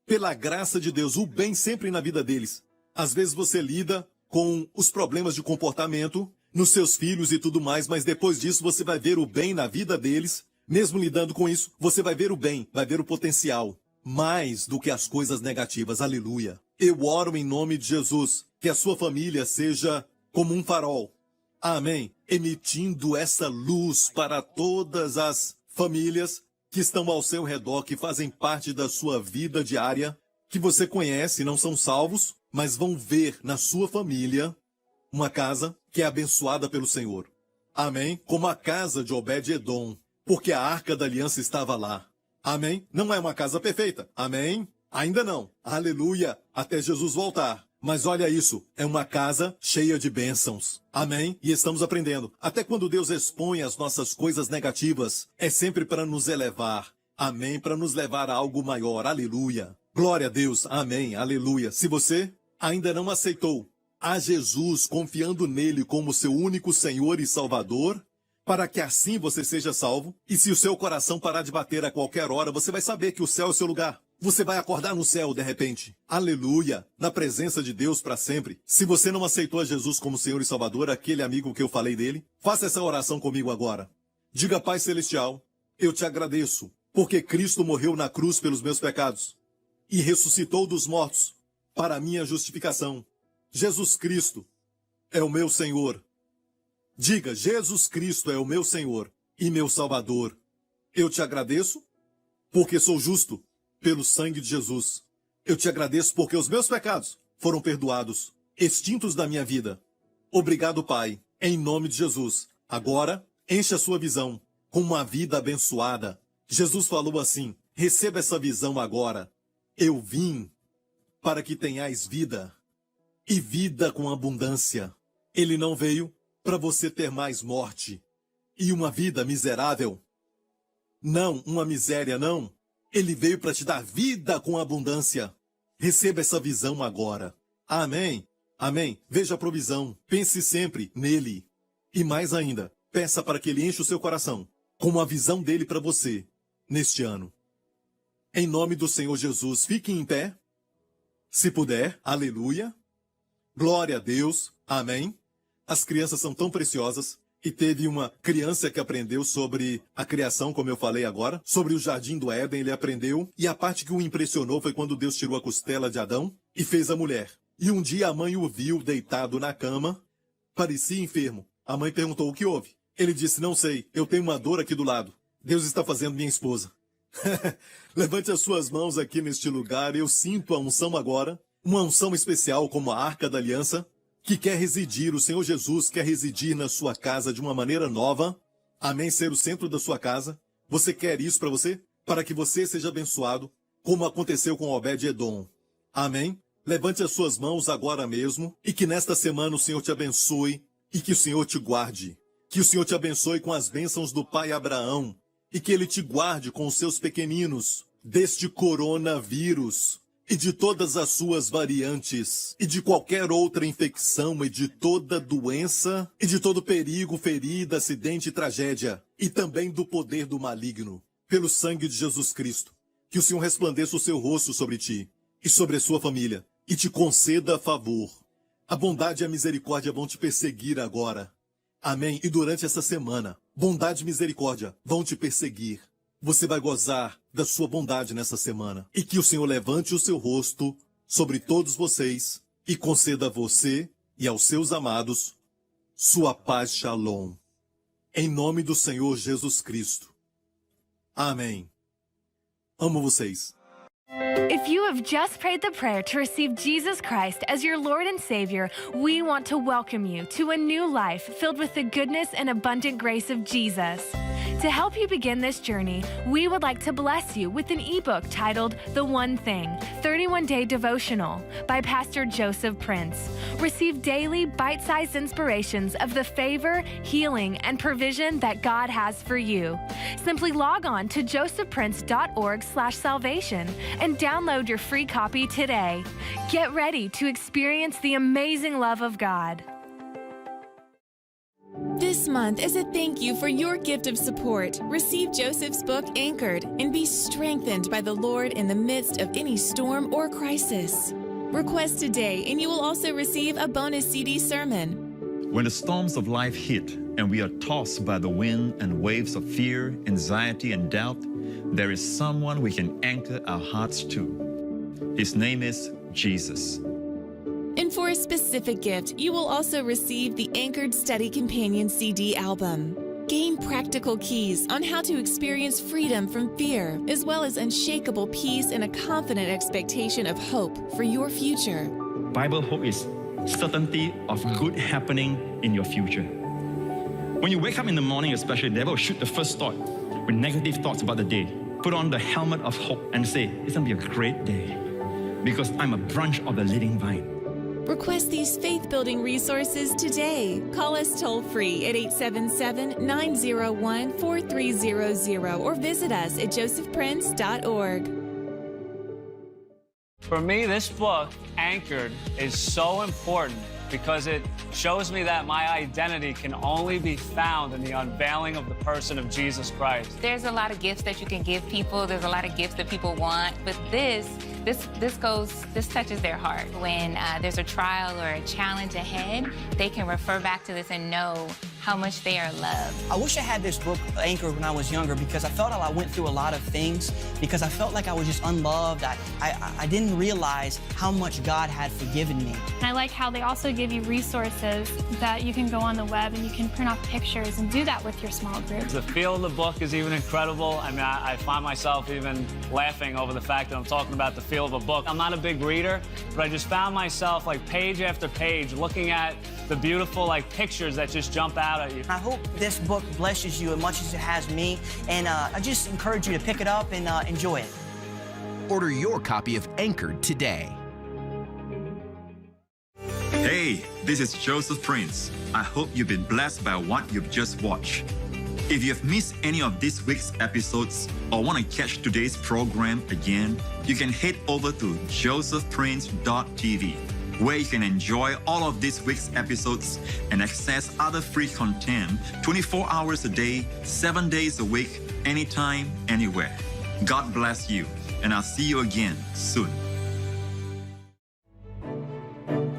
pela graça de Deus, o bem sempre na vida deles. Às vezes você lida com os problemas de comportamento nos seus filhos e tudo mais, mas depois disso você vai ver o bem na vida deles. Mesmo lidando com isso, você vai ver o bem, vai ver o potencial, mais do que as coisas negativas. Aleluia. Eu oro em nome de Jesus, que a sua família seja como um farol. Amém. Emitindo essa luz para todas as famílias que estão ao seu redor, que fazem parte da sua vida diária. que você conhece e não são salvos, mas vão ver na sua família uma casa que é abençoada pelo Senhor. Amém? Como a casa de Obed-Edom, porque a arca da aliança estava lá. Amém? Não é uma casa perfeita. Amém? Ainda não. Aleluia, até Jesus voltar. Mas olha isso, é uma casa cheia de bênçãos. Amém? E estamos aprendendo. Até quando Deus expõe as nossas coisas negativas, é sempre para nos elevar. Amém? Para nos levar a algo maior. Aleluia. Glória a Deus. Amém. Aleluia. Se você ainda não aceitou a Jesus, confiando nele como seu único Senhor e Salvador, para que assim você seja salvo, e se o seu coração parar de bater a qualquer hora, você vai saber que o céu é o seu lugar. Você vai acordar no céu de repente. Aleluia! Na presença de Deus para sempre. Se você não aceitou a Jesus como Senhor e Salvador, aquele amigo que eu falei dele, faça essa oração comigo agora. Diga: Pai Celestial, eu te agradeço, porque Cristo morreu na cruz pelos meus pecados e ressuscitou dos mortos para a minha justificação. Jesus Cristo é o meu Senhor. Diga: Jesus Cristo é o meu Senhor e meu Salvador. Eu te agradeço porque sou justo pelo sangue de Jesus. Eu te agradeço porque os meus pecados foram perdoados, extintos da minha vida. Obrigado, Pai, em nome de Jesus. Agora, enche a sua visão com uma vida abençoada. Jesus falou assim: receba essa visão agora. Eu vim para que tenhais vida, e vida com abundância. Ele não veio para você ter mais morte e uma vida miserável. Não, uma miséria, não. Ele veio para te dar vida com abundância. Receba essa visão agora. Amém. Amém. Veja a provisão. Pense sempre nele. E mais ainda, peça para que ele enche o seu coração com a visão dele para você neste ano. Em nome do Senhor Jesus, fique em pé. Se puder, aleluia. Glória a Deus. Amém. As crianças são tão preciosas. E teve uma criança que aprendeu sobre a criação, como eu falei agora, sobre o jardim do Éden, ele aprendeu. E a parte que o impressionou foi quando Deus tirou a costela de Adão e fez a mulher. E um dia a mãe o viu deitado na cama, parecia enfermo. A mãe perguntou: o que houve? Ele disse: não sei, eu tenho uma dor aqui do lado. Deus está fazendo minha esposa. Levante as suas mãos aqui neste lugar, eu sinto a unção agora, uma unção especial como a Arca da Aliança, que quer residir, o Senhor Jesus quer residir na sua casa de uma maneira nova. Amém? Ser o centro da sua casa. Você quer isso para você? Para que você seja abençoado, como aconteceu com Obed-Edom. Amém? Levante as suas mãos agora mesmo, e que nesta semana o Senhor te abençoe, e que o Senhor te guarde. Que o Senhor te abençoe com as bênçãos do pai Abraão, e que ele te guarde com os seus pequeninos deste coronavírus e de todas as suas variantes, e de qualquer outra infecção, e de toda doença, e de todo perigo, ferida, acidente e tragédia, e também do poder do maligno, pelo sangue de Jesus Cristo. Que o Senhor resplandeça o seu rosto sobre ti, e sobre a sua família, e te conceda favor. A bondade e a misericórdia vão te perseguir agora. Amém? E durante essa semana, bondade e misericórdia vão te perseguir. Você vai gozar da sua bondade nessa semana. E que o Senhor levante o seu rosto sobre todos vocês e conceda a você e aos seus amados sua paz, Shalom. Em nome do Senhor Jesus Cristo. Amém. Amo vocês. If you have just prayed the prayer to receive Jesus Christ as your Lord and Savior, we want to welcome you to a new life filled with the goodness and abundant grace of Jesus. To help you begin this journey, we would like to bless you with an ebook titled The One Thing, 31-Day Devotional by Pastor Joseph Prince. Receive daily bite-sized inspirations of the favor, healing, and provision that God has for you. Simply log on to josephprince.org/salvation and download your free copy today. Get ready to experience the amazing love of God. This month, as a thank you for your gift of support, receive Joseph's book, Anchored, and be strengthened by the Lord in the midst of any storm or crisis. Request today, and you will also receive a bonus CD sermon. When the storms of life hit and we are tossed by the wind and waves of fear, anxiety, and doubt, there is someone we can anchor our hearts to. His name is Jesus. And for a specific gift, you will also receive the Anchored Study Companion CD album. Gain practical keys on how to experience freedom from fear, as well as unshakable peace and a confident expectation of hope for your future. Bible hope is certainty of good happening in your future. When you wake up in the morning especially, the devil will shoot the first thought with negative thoughts about the day. Put on the helmet of hope and say, it's going to be a great day because I'm a branch of the living vine. Request these faith-building resources today. Call us toll-free at 877-901-4300 or visit us at josephprince.org. For me, this book, Anchored, is so important because it shows me that my identity can only be found in the unveiling of the person of Jesus Christ. There's a lot of gifts that you can give people. There's a lot of gifts that people want, but this touches their heart. When there's a trial or a challenge ahead, they can refer back to this and know how much they are loved. I wish I had this book, Anchored, when I was younger because I felt like I went through a lot of things because I felt like I was just unloved. I didn't realize how much God had forgiven me. And I like how they also give you resources that you can go on the web and you can print off pictures and do that with your small group. The feel of the book is even incredible. I mean, I find myself even laughing over the fact that I'm talking about the feel of a book. I'm not a big reader, but I just found myself like page after page looking at the beautiful like pictures that just jump out at you. I hope this book blesses you as much as it has me, and I just encourage you to pick it up and enjoy it. Order your copy of Anchored today. Hey, this is Joseph Prince. I hope you've been blessed by what you've just watched. If you have missed any of this week's episodes or want to catch today's program again, you can head over to josephprince.tv, where you can enjoy all of this week's episodes and access other free content 24 hours a day, 7 days a week, anytime, anywhere. God bless you, and I'll see you again soon.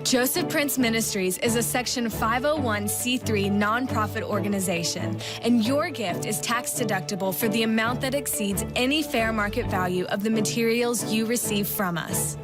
Joseph Prince Ministries is a Section 501c3 nonprofit organization, and your gift is tax deductible for the amount that exceeds any fair market value of the materials you receive from us.